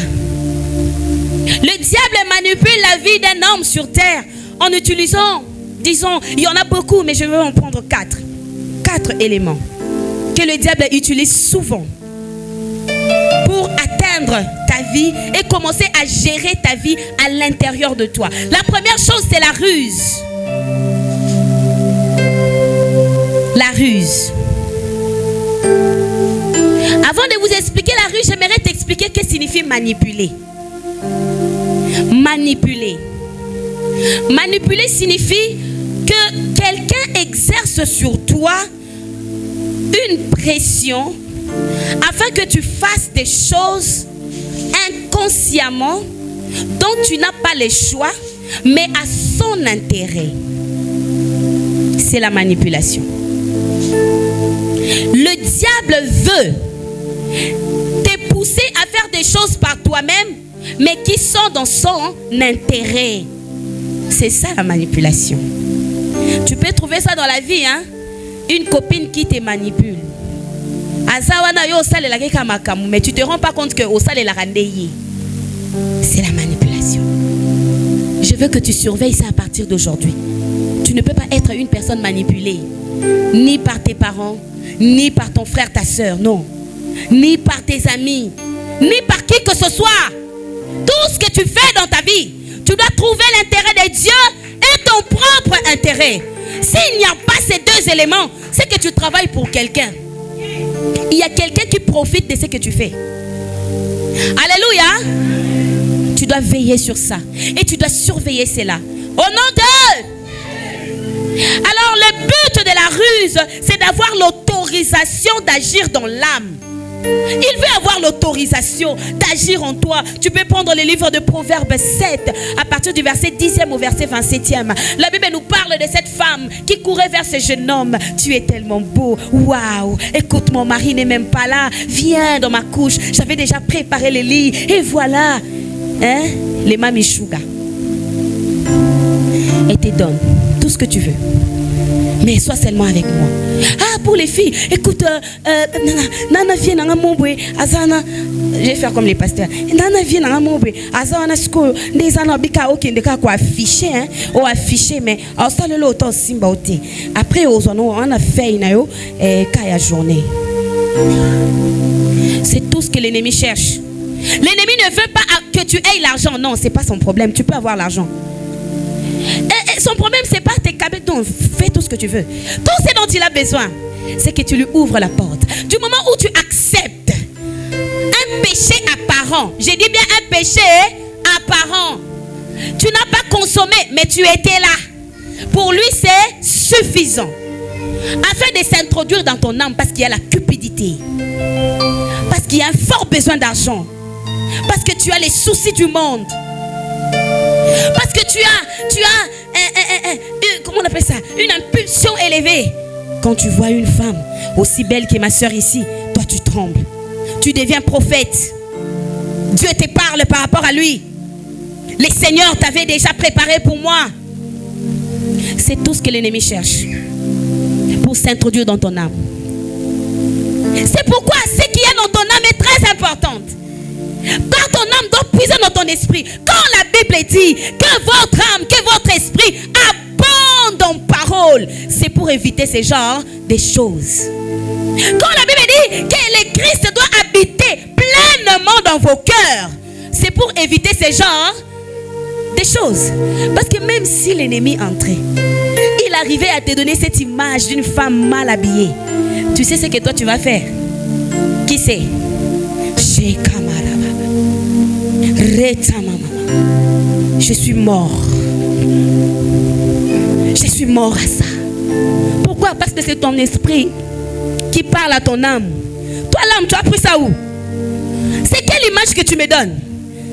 Le diable manipule la vie d'un homme sur terre en utilisant, disons, il y en a beaucoup, mais je vais en prendre 4. 4 éléments que le diable utilise souvent pour atteindre ta vie et commencer à gérer ta vie à l'intérieur de toi. La première chose, c'est la ruse. La ruse. Avant de vous expliquer la ruse, j'aimerais t'expliquer ce que signifie manipuler. Manipuler. Manipuler signifie que quelqu'un exerce sur toi une pression afin que tu fasses des choses inconsciemment dont tu n'as pas le choix, mais à son intérêt. C'est la manipulation. Le diable veut te pousser à faire des choses par toi-même, mais qui sont dans son intérêt. C'est ça la manipulation. Tu peux trouver ça dans la vie, hein? Une copine qui te manipule. Mais tu ne te rends pas compte que c'est la manipulation. Je veux que tu surveilles ça à partir d'aujourd'hui. Tu ne peux pas être une personne manipulée, ni par tes parents, ni par ton frère, ta soeur, non. Ni par tes amis, ni par qui que ce soit. Tout ce que tu fais dans ta vie, tu dois trouver l'intérêt de Dieu et ton propre intérêt. S'il n'y a pas ces deux éléments, c'est que tu travailles pour quelqu'un. Il y a quelqu'un qui profite de ce que tu fais. Alléluia. Tu dois veiller sur ça. Et tu dois surveiller cela. Au nom de... Alors le but de la ruse, c'est d'avoir l'autorisation d'agir dans l'âme. Il veut avoir l'autorisation d'agir en toi. Tu peux prendre le livre de Proverbes 7 à partir du verset 10e au verset 27e. La Bible nous parle de cette femme qui courait vers ce jeune homme. Tu es tellement beau. Waouh. Écoute, mon mari n'est même pas là. Viens dans ma couche. J'avais déjà préparé le lit. Et voilà. Hein? Les mamichouga. Et te donne tout ce que tu veux. Mais sois seulement avec moi. Ah, pour les filles, écoute, Nana vient dans mon boy, Azana, je vais faire comme les pasteurs. Nana vient dans mon boy, Azana school, des années bika ok, des cas quoi afficher, hein, ou afficher, mais en ça le lot en simbaoté. Après, on a fait une kaya journée. C'est tout ce que l'ennemi cherche. L'ennemi ne veut pas que tu aies l'argent. Non, c'est pas son problème. Tu peux avoir l'argent. Et son problème, c'est pas tes cabets. Donc, fais tout ce que tu veux. Tout ce dont il a besoin, c'est que tu lui ouvres la porte. Du moment où tu acceptes un péché apparent, j'ai dit bien un péché apparent. Tu n'as pas consommé, mais tu étais là. Pour lui, c'est suffisant. Afin de s'introduire dans ton âme, parce qu'il y a la cupidité. Parce qu'il y a un fort besoin d'argent. Parce que tu as les soucis du monde. Parce que tu as comment on appelle ça? Une impulsion élevée. Quand tu vois une femme aussi belle que ma soeur ici, toi tu trembles. Tu deviens prophète. Dieu te parle par rapport à lui. Les seigneurs t'avaient déjà préparé pour moi. C'est tout ce que l'ennemi cherche pour s'introduire dans ton âme. C'est pourquoi ce qui est dans ton âme est très importante. Car ton âme doit puiser dans ton esprit. Quand la Bible dit que votre âme, que votre esprit abonde en parole, c'est pour éviter ce genre de choses. Quand la Bible dit que le Christ doit habiter pleinement dans vos cœurs, c'est pour éviter ce genre de choses. Parce que même si l'ennemi entrait, il arrivait à te donner cette image d'une femme mal habillée, tu sais ce que toi tu vas faire? Qui c'est? Je suis mort. Je suis mort à ça. Pourquoi? Parce que c'est ton esprit qui parle à ton âme. Toi l'âme, tu as pris ça où? C'est quelle image que tu me donnes?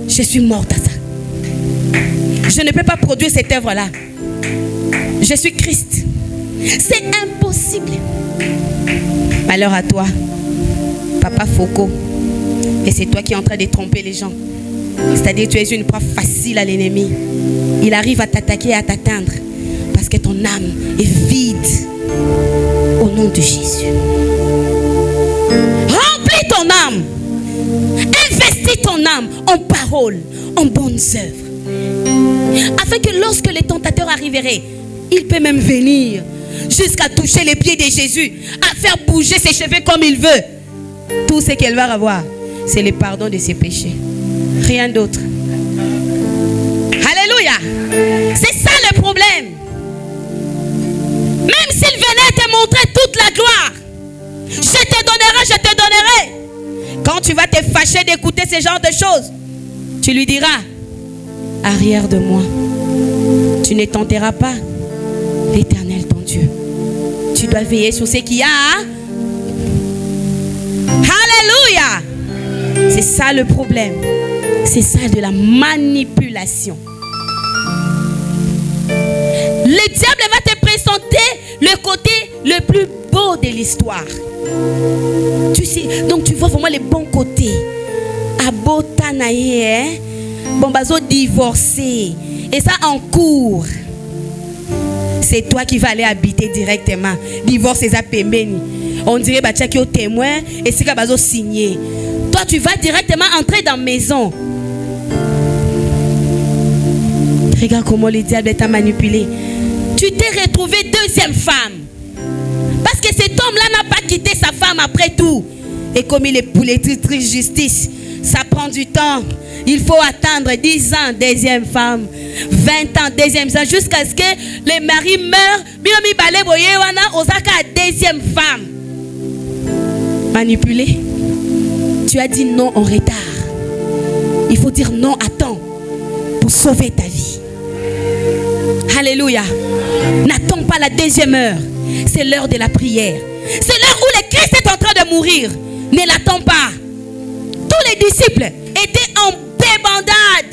Je suis morte à ça. Je ne peux pas produire cette œuvre-là. Je suis Christ. C'est impossible. Malheur à toi, Papa Foucault. Et c'est toi qui es en train de tromper les gens. C'est-à-dire tu es une proie facile à l'ennemi. Il arrive à t'attaquer et à t'atteindre parce que ton âme est vide. Au nom de Jésus. Remplis ton âme. Investis ton âme en paroles, en bonnes œuvres. Afin que lorsque les tentateurs arriveraient, il peut même venir jusqu'à toucher les pieds de Jésus, à faire bouger ses cheveux comme il veut. Tout ce qu'elle va avoir, c'est le pardon de ses péchés. Rien d'autre. Alléluia. C'est ça le problème. Même s'il venait te montrer toute la gloire, je te donnerai. Quand tu vas te fâcher d'écouter ce genre de choses, tu lui diras, arrière de moi, tu ne tenteras pas l'Éternel ton Dieu. Tu dois veiller sur ce qu'il y a. Alléluia. C'est ça le problème. C'est ça de la manipulation. Le diable va te présenter le côté le plus beau de l'histoire. Tu sais, donc tu vois vraiment les bons côtés. Abotanaye, hein? Bon, bazo divorcé. Et ça en cours. C'est toi qui vas aller habiter directement. Divorce et pembeni. On dirait bah qui au témoin et c'est que bazo signé. Toi tu vas directement entrer dans la maison. Regarde comment le diable t'a manipulé. Tu t'es retrouvé deuxième femme. Parce que cet homme-là n'a pas quitté sa femme après tout. Et comme il est pour les triste justice, ça prend du temps. Il faut attendre 10 ans, deuxième femme. 20 ans, deuxième femme. Jusqu'à ce que le mari meure. Deuxième femme. Manipulé. Tu as dit non en retard. Il faut dire non à temps pour sauver ta vie. Alléluia. N'attends pas la deuxième heure. C'est l'heure de la prière. C'est l'heure où le Christ est en train de mourir. Ne l'attends pas. Tous les disciples étaient en débandade.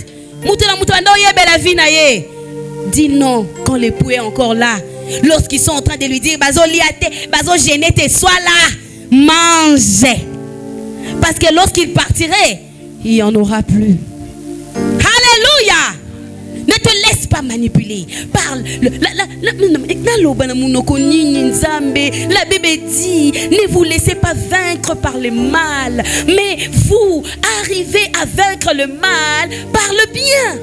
Dis non quand l'époux est encore là. Lorsqu'ils sont en train de lui dire bazo liate, bazo gêné, sois là, mange. Parce que lorsqu'il partirait, il n'y en aura plus. Alléluia. Ne te laisse pas manipuler. Parle. La Bible dit, ne vous laissez pas vaincre par le mal, mais vous arrivez à vaincre le mal par le bien.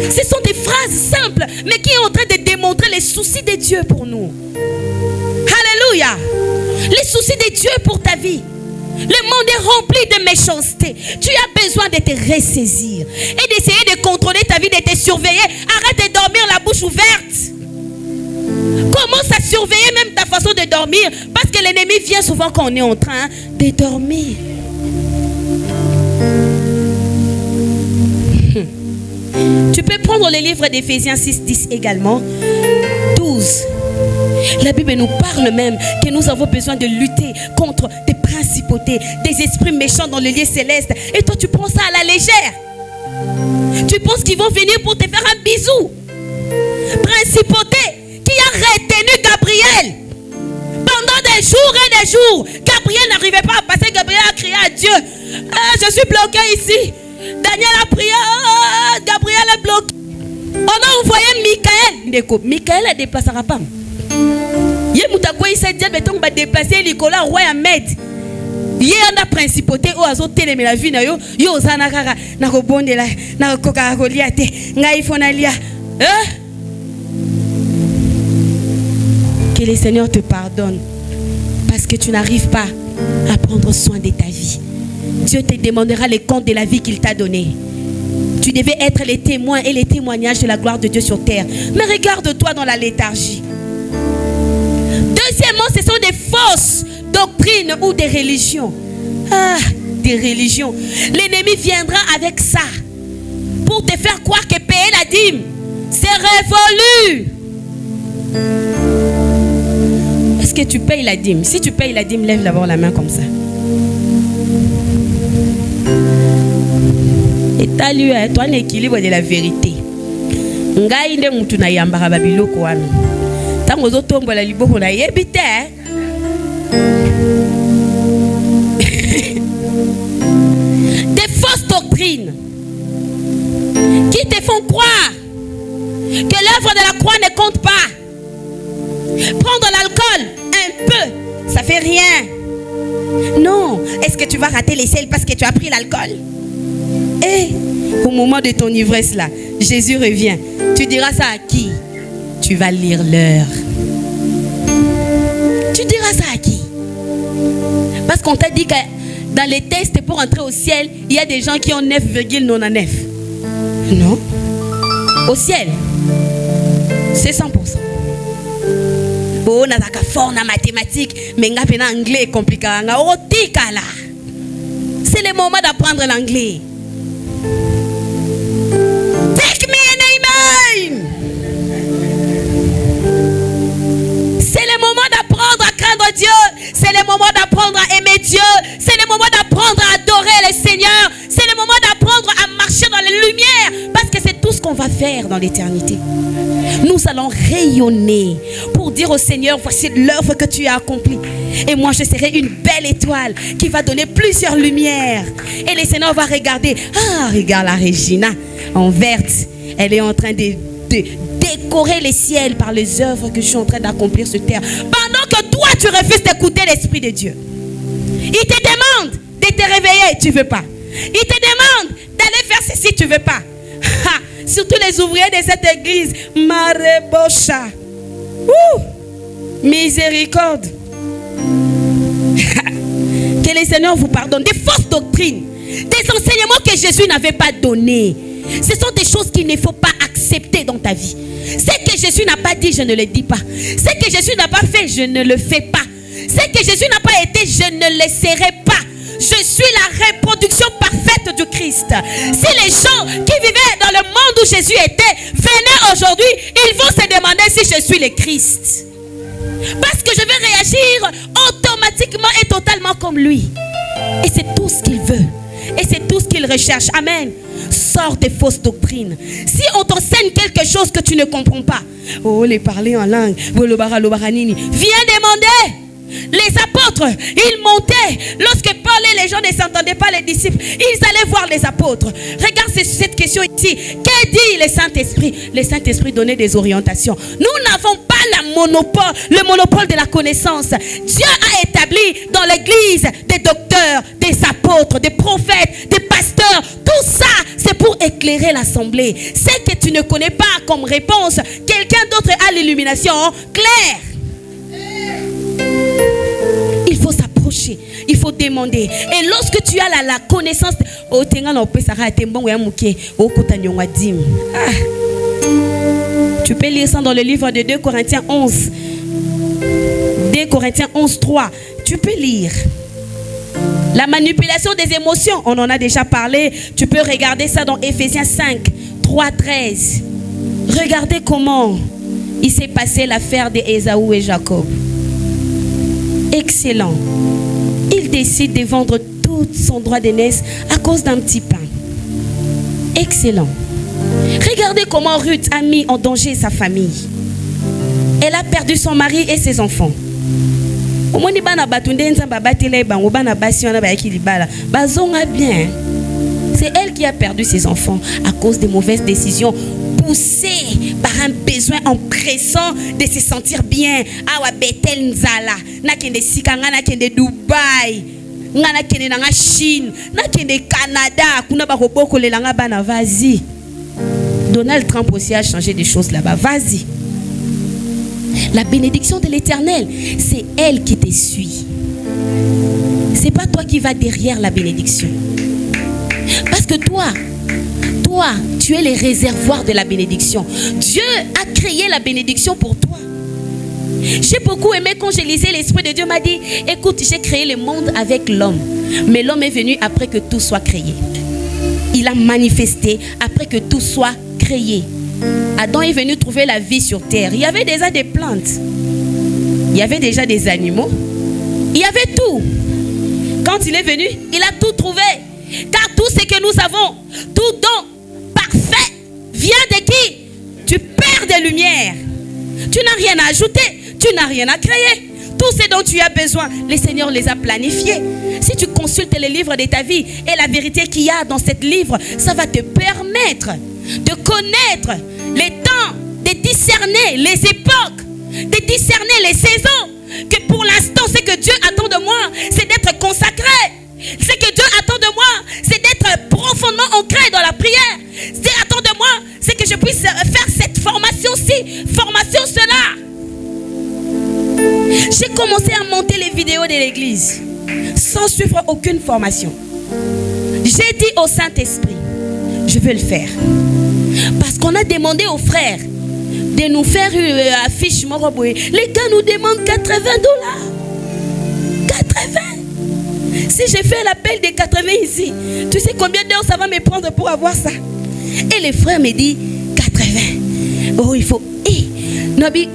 Ce sont des phrases simples, mais qui sont en train de démontrer les soucis de Dieu pour nous. Alléluia. Les soucis de Dieu pour ta vie. Le monde est rempli de méchanceté. Tu as besoin de te ressaisir et d'essayer de contrôler ta vie, de te surveiller. Arrête de dormir la bouche ouverte. Commence à surveiller même ta façon de dormir, parce que l'ennemi vient souvent quand on est en train de dormir. Tu peux prendre le livre d'Éphésiens 6:10 également. 12. La Bible nous parle même que nous avons besoin de lutter contre des principautés, des esprits méchants dans le lieu céleste. Et toi, tu prends ça à la légère. Tu penses qu'ils vont venir pour te faire un bisou? Principauté qui a retenu Gabriel pendant des jours et des jours. Gabriel n'arrivait pas à passer. Gabriel a crié à Dieu. Je suis bloqué ici. Daniel a prié. Gabriel est bloqué. On a envoyé Michael. Michael ne déplacera pas. Il s'est dit que va déplacer Nicolas roi Ahmed. Il y a une principauté où ils ont télémé la vie. Ils ont que le Seigneur te pardonne parce que tu n'arrives pas à prendre soin de ta vie. Dieu te demandera les comptes de la vie qu'il t'a donné. Tu devais être les témoins et les témoignages de la gloire de Dieu sur terre. Mais regarde-toi dans la léthargie. Deuxièmement, ce sont des fausses doctrines ou des religions. Des religions. L'ennemi viendra avec ça pour te faire croire que payer la dîme, c'est révolu. Est-ce que tu payes la dîme? Si tu payes la dîme, lève d'abord la main comme ça. Et t'as lu, toi, un équilibre de la vérité. Ngai nde mutu na yambara babiloko wana. Tango zotombo la liboko na yebite. Des fausses doctrines qui te font croire que l'œuvre de la croix ne compte pas. Prendre l'alcool, un peu, ça fait rien. Non, est-ce que tu vas rater les selles parce que tu as pris l'alcool? Et au moment de ton ivresse là, Jésus revient. Tu diras ça à qui? Tu vas lire l'heure. Tu diras ça à qui? Parce qu'on t'a dit que dans les tests pour entrer au ciel, il y a des gens qui ont 9,99. Non. Au ciel, c'est 100%. Oh, n'a pas fort en mathématiques, mais n'a pas en anglais compliqué. C'est le moment d'apprendre l'anglais. Take me an amen. C'est le moment d'apprendre à craindre Dieu. C'est le moment d'apprendre à aimer Dieu. C'est le moment d'apprendre à adorer le Seigneur. C'est le moment d'apprendre à marcher dans les lumières. Parce que c'est tout ce qu'on va faire dans l'éternité. Nous allons rayonner pour dire au Seigneur, voici l'œuvre que tu as accomplie. Et moi, je serai une belle étoile qui va donner plusieurs lumières. Et le Seigneur va regarder. Ah, regarde la Regina en verte. Elle est en train de décorer les ciels par les œuvres que je suis en train d'accomplir sur terre. Pendant que toi, tu refuses d'écouter l'Esprit de Dieu. Il te demande de te réveiller, tu ne veux pas. Il te demande d'aller faire ceci, tu ne veux pas. Surtout les ouvriers de cette église. Marebocha. Miséricorde. Que le Seigneur vous pardonne. Des fausses doctrines. Des enseignements que Jésus n'avait pas donnés. Ce sont des choses qu'il ne faut pas accepter dans ta vie. Ce que Jésus n'a pas dit, je ne le dis pas. Ce que Jésus n'a pas fait, je ne le fais pas. Ce que Jésus n'a pas été, je ne le serai pas. Je suis la reproduction parfaite du Christ. Si les gens qui vivaient dans le monde où Jésus était venaient aujourd'hui, ils vont se demander si je suis le Christ. Parce que je vais réagir automatiquement et totalement comme lui. Et c'est tout ce qu'il veut. Et c'est tout ce qu'il recherche. Amen. Sors des fausses doctrines. Si on t'enseigne quelque chose que tu ne comprends pas, oh, les parler en langue, viens demander. Les apôtres, ils montaient. Lorsque Paul et les gens ne s'entendaient pas, les disciples, ils allaient voir les apôtres. Regarde cette question ici. Que dit le Saint-Esprit? Le Saint-Esprit donnait des orientations. Nous n'avons pas le monopole de la connaissance. Dieu a établi dans l'église des docteurs, des apôtres, des prophètes, des pasteurs. Tout ça, c'est pour éclairer l'assemblée. Ce que tu ne connais pas comme réponse, quelqu'un d'autre a l'illumination claire. Il faut s'approcher, il faut demander. Et lorsque tu as la connaissance, tu peux lire ça dans le livre de 2 Corinthiens 11. 2 Corinthiens 11, 3. Tu peux lire. La manipulation des émotions, on en a déjà parlé. Tu peux regarder ça dans Ephésiens 5, 3, 13. Regardez comment il s'est passé l'affaire d'Ésaü et Jacob. Excellent. Il décide de vendre tout son droit d'aînesse à cause d'un petit pain. Excellent. Regardez comment Ruth a mis en danger sa famille. Elle a perdu son mari et ses enfants. C'est elle qui a perdu ses enfants à cause des mauvaises décisions, poussée par un besoin empressant de se sentir bien. Awa Bethel Nzala, nakende Sikanga, nakende Dubai, nakende nanga Chine, nakende Canada, kuna ba roboko lelanga bana, vas-y. Donald Trump aussi a changé des choses là-bas, vas-y. La bénédiction de l'Éternel, c'est elle qui te suit. C'est pas toi qui vas derrière la bénédiction. Parce que toi, tu es le réservoir de la bénédiction. Dieu a créé la bénédiction pour toi. J'ai beaucoup aimé quand je lisais, l'Esprit de Dieu m'a dit, écoute, j'ai créé le monde avec l'homme. Mais l'homme est venu après que tout soit créé. Il a manifesté après que tout soit créé. Adam est venu trouver la vie sur terre. Il y avait déjà des plantes. Il y avait déjà des animaux. Il y avait tout. Quand il est venu, il a tout trouvé. Car tout ce que nous avons, tout don parfait, vient de qui? Du Père des Lumières. Tu n'as rien à ajouter. Tu n'as rien à créer. Tout ce dont tu as besoin, le Seigneur les a planifiés. Si tu consultes les livres de ta vie et la vérité qu'il y a dans ce livre, ça va te permettre de connaître les temps, de discerner les époques, de discerner les saisons. Que pour l'instant, ce que Dieu attend de moi, c'est d'être consacré. Ce que Dieu attend de moi, c'est d'être profondément ancré dans la prière. Ce qu'il attend de moi, c'est que je puisse faire cette formation-ci, formation cela. J'ai commencé à monter les vidéos de l'église sans suivre aucune formation. J'ai dit au Saint-Esprit, je veux le faire. Parce qu'on a demandé aux frères de nous faire une affiche Moroboué. Les gars nous demandent $80. 80. Si j'ai fait l'appel des 80 ici, tu sais combien d'heures ça va me prendre pour avoir ça? Et les frères me disent 80. Oh, il faut. Nabi,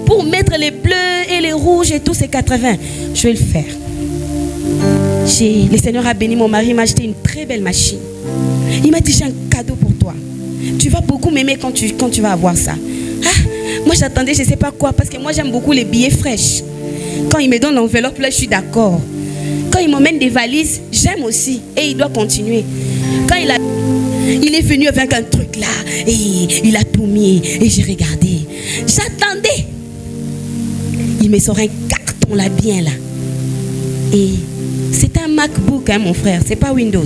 pour mettre les bleus et les rouges et tout, c'est 80. Je vais le faire. Le Seigneur a béni mon mari, il m'a acheté une très belle machine. Il m'a dit, j'ai un cadeau pour toi. Tu vas beaucoup m'aimer quand tu vas avoir ça. Moi j'attendais, je ne sais pas quoi, parce que moi j'aime beaucoup les billets fraîches. Quand il me donne l'enveloppe, là je suis d'accord. Quand il m'emmène des valises, j'aime aussi. Et il doit continuer. Quand il est venu avec un truc là, et il a tout mis, et j'ai regardé. J'attendais. Il me sort un carton là, bien là. Et c'est un MacBook, hein, mon frère, c'est pas Windows.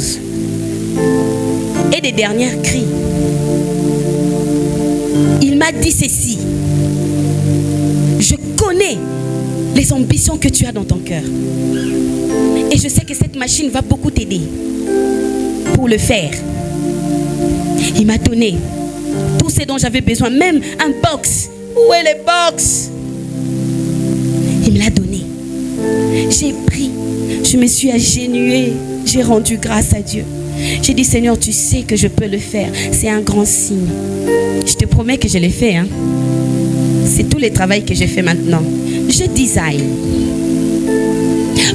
Et des dernières cris. Il m'a dit ceci. Je connais les ambitions que tu as dans ton cœur. Et je sais que cette machine va beaucoup t'aider pour le faire. Il m'a donné tout ce dont j'avais besoin, même un box. Où est le box? Il me l'a donné. J'ai pris, je me suis agenouillée, j'ai rendu grâce à Dieu. J'ai dit, Seigneur, tu sais que je peux le faire. C'est un grand signe. Je te promets que je l'ai fait. Hein? C'est tout le travail que j'ai fait maintenant. Je design.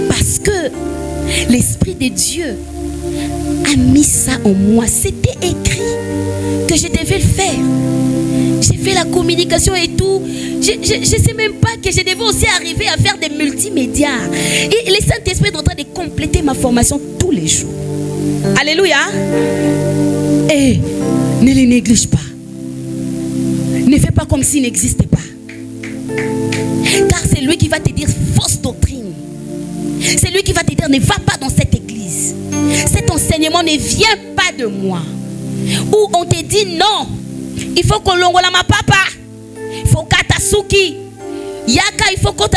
Parce que l'Esprit de Dieu a mis ça en moi. C'était écrit que je devais le faire. J'ai fait la communication et tout. Je ne sais même pas que je devais aussi arriver à faire des multimédias. Et le Saint-Esprit est en train de compléter ma formation tous les jours. Alléluia. Et ne les néglige pas. Ne fais pas comme s'il n'existait pas. Car c'est lui qui va te dire fausse doctrine. C'est lui qui va te dire ne va pas dans cette église. Cet enseignement ne vient pas de moi. Ou on te dit non. Il faut qu'on l'ongola ma papa. Il faut katasuki. Yaka, il faut qu'on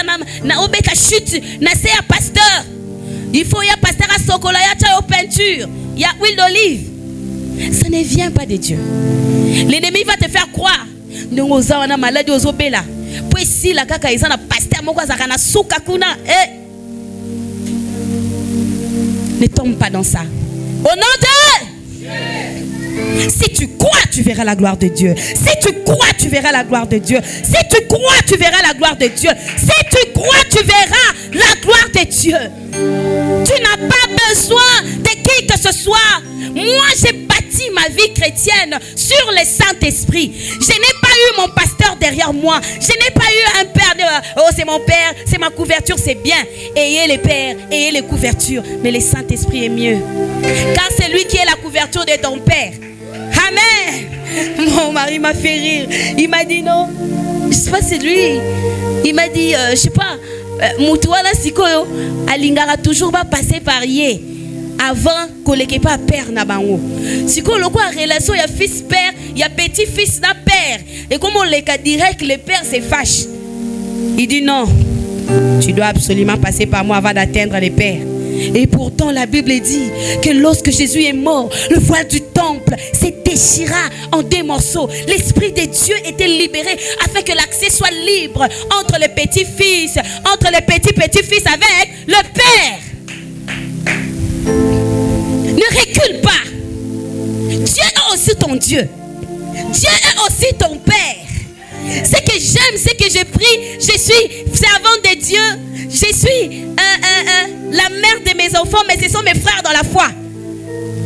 na obeka chute. Na se ya pasteur. Il faut ya pasteur à sokola ya cha au peinture. Ya huile d'olive. Ça ne vient pas de Dieu. L'ennemi va te faire croire. Ndongoza wana malade ozobela. Puis si la kaka izana pasteur moko azaka na suka kuna. Ne tombe pas dans ça. Au nom de Si tu crois, tu verras la gloire de Dieu. Si tu crois, tu verras la gloire de Dieu. Si tu crois, tu verras la gloire de Dieu. Si tu crois, tu verras la gloire de Dieu. Tu n'as pas besoin de qui que ce soit. Moi, j'ai bâti ma vie chrétienne sur le Saint-Esprit. Je n'ai pas eu mon pasteur derrière moi. Je n'ai pas eu un père de oh c'est mon père, c'est ma couverture, c'est bien. Ayez les pères, ayez les couvertures, mais le Saint-Esprit est mieux. Car c'est lui qui est la couverture de ton père. Amen. Mon mari m'a fait rire. Il m'a dit non. Je sais pas si c'est lui. Il m'a dit je sais pas. Moutouala sikoyo alingara toujours pas passer par yé avant qu'on ne pas père na bango. Sikoyo loko a relation ya fils père, ya petit fils na père. Et comme on les dirait que le père se fâche. Il dit non. Tu dois absolument passer par moi avant d'atteindre les pères. Et pourtant la Bible dit que lorsque Jésus est mort, le voile du temple s'est déchira en deux morceaux. L'Esprit de Dieu était libéré afin que l'accès soit libre entre les petits-fils, entre les petits-petits-fils avec le Père. Ne recule pas. Dieu est aussi ton Dieu. Dieu est aussi ton Père. Ce que j'aime, c'est que je prie, je suis servante de Dieu, je suis la mère de mes enfants, mais ce sont mes frères dans la foi.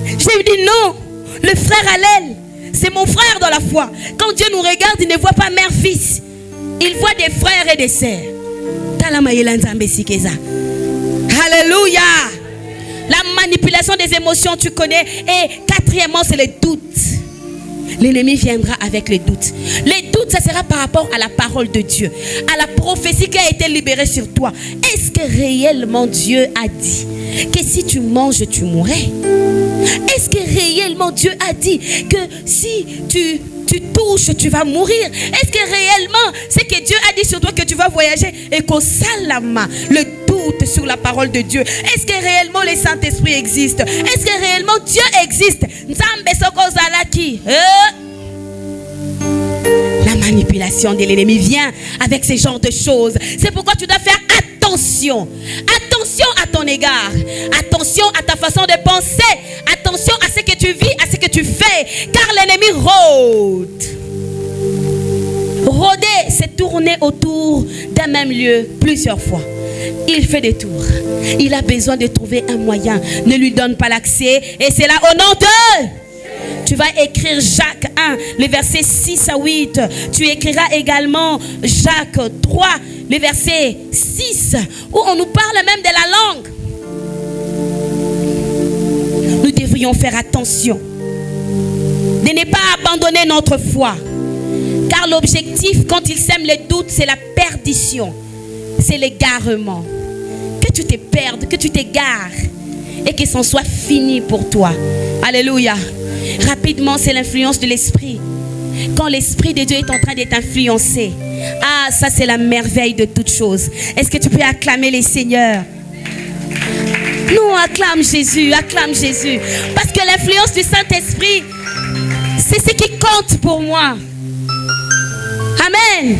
Je lui dis non, le frère Allel, c'est mon frère dans la foi. Quand Dieu nous regarde, il ne voit pas mère-fils, il voit des frères et des sœurs. Alléluia. La manipulation des émotions, tu connais. Et quatrièmement, c'est le doute. L'ennemi viendra avec les doutes. Les doutes, ça sera par rapport à la parole de Dieu, à la prophétie qui a été libérée sur toi. Est-ce que réellement Dieu a dit que si tu manges, tu mourrais? Est-ce que réellement Dieu a dit que si tu touches, tu vas mourir? Est-ce que réellement c'est que Dieu a dit sur toi que tu vas voyager? Et qu'au salama, le doute sur la parole de Dieu. Est-ce que réellement le Saint-Esprit existe? Est-ce que réellement Dieu existe? La manipulation de l'ennemi vient avec ce genre de choses. C'est pourquoi tu dois faire attention. Attention à ton égard. Attention à ta façon de penser. Attention à ce que tu vis, à ce que tu fais. Car l'ennemi rôde. Rôder, c'est tourner autour d'un même lieu plusieurs fois. Il fait des tours. Il a besoin de trouver un moyen. Ne lui donne pas l'accès. Et c'est là au nom de... Tu vas écrire Jacques 1, le verset 6 à 8. Tu écriras également Jacques 3, le verset 6, où on nous parle même de la langue. Nous devrions faire attention de ne pas abandonner notre foi. Car l'objectif, quand il sème les doutes, c'est la perdition. C'est l'égarement. Que tu te perdes, que tu t'égares et que ce soit fini pour toi. Alléluia. Rapidement, c'est l'influence de l'esprit. Quand l'esprit de Dieu est en train d'être influencé, ah, ça c'est la merveille de toutes choses. Est-ce que tu peux acclamer les seigneurs? Non, acclame Jésus, acclame Jésus. Parce que l'influence du Saint-Esprit, c'est ce qui compte pour moi. Amen.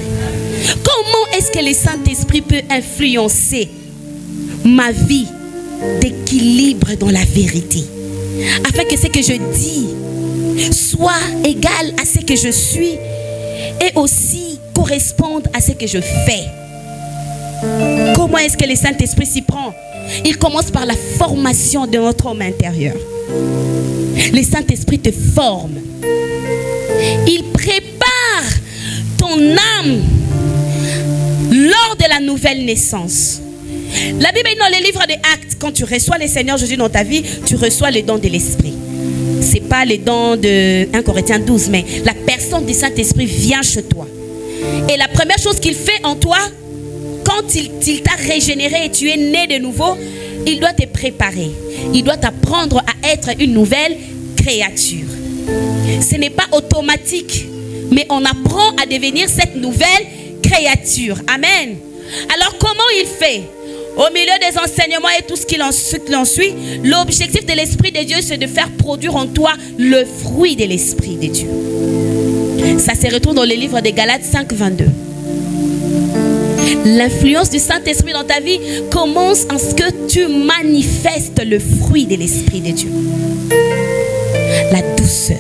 Comment est-ce que le Saint-Esprit peut influencer ma vie d'équilibre dans la vérité, afin que ce que je dis soit égal à ce que je suis et aussi corresponde à ce que je fais? Comment est-ce que le Saint-Esprit s'y prend? Il commence par la formation de notre homme intérieur. Le Saint-Esprit te forme. Il prépare ton âme lors de la nouvelle naissance. La Bible dit dans les livres des Actes, quand tu reçois le Seigneur Jésus dans ta vie, tu reçois le don de l'Esprit. C'est pas le don de 1 Corinthiens 12, mais la personne du Saint-Esprit vient chez toi. Et la première chose qu'il fait en toi, quand il t'a régénéré et tu es né de nouveau, il doit te préparer. Il doit t'apprendre à être une nouvelle créature. Ce n'est pas automatique, mais on apprend à devenir cette nouvelle créature. Amen. Alors comment il fait? Au milieu des enseignements et tout ce qui en suit, l'objectif de l'Esprit de Dieu, c'est de faire produire en toi le fruit de l'Esprit de Dieu. Ça se retrouve dans le livre de Galates 5, 22. L'influence du Saint-Esprit dans ta vie commence en ce que tu manifestes le fruit de l'Esprit de Dieu. La douceur,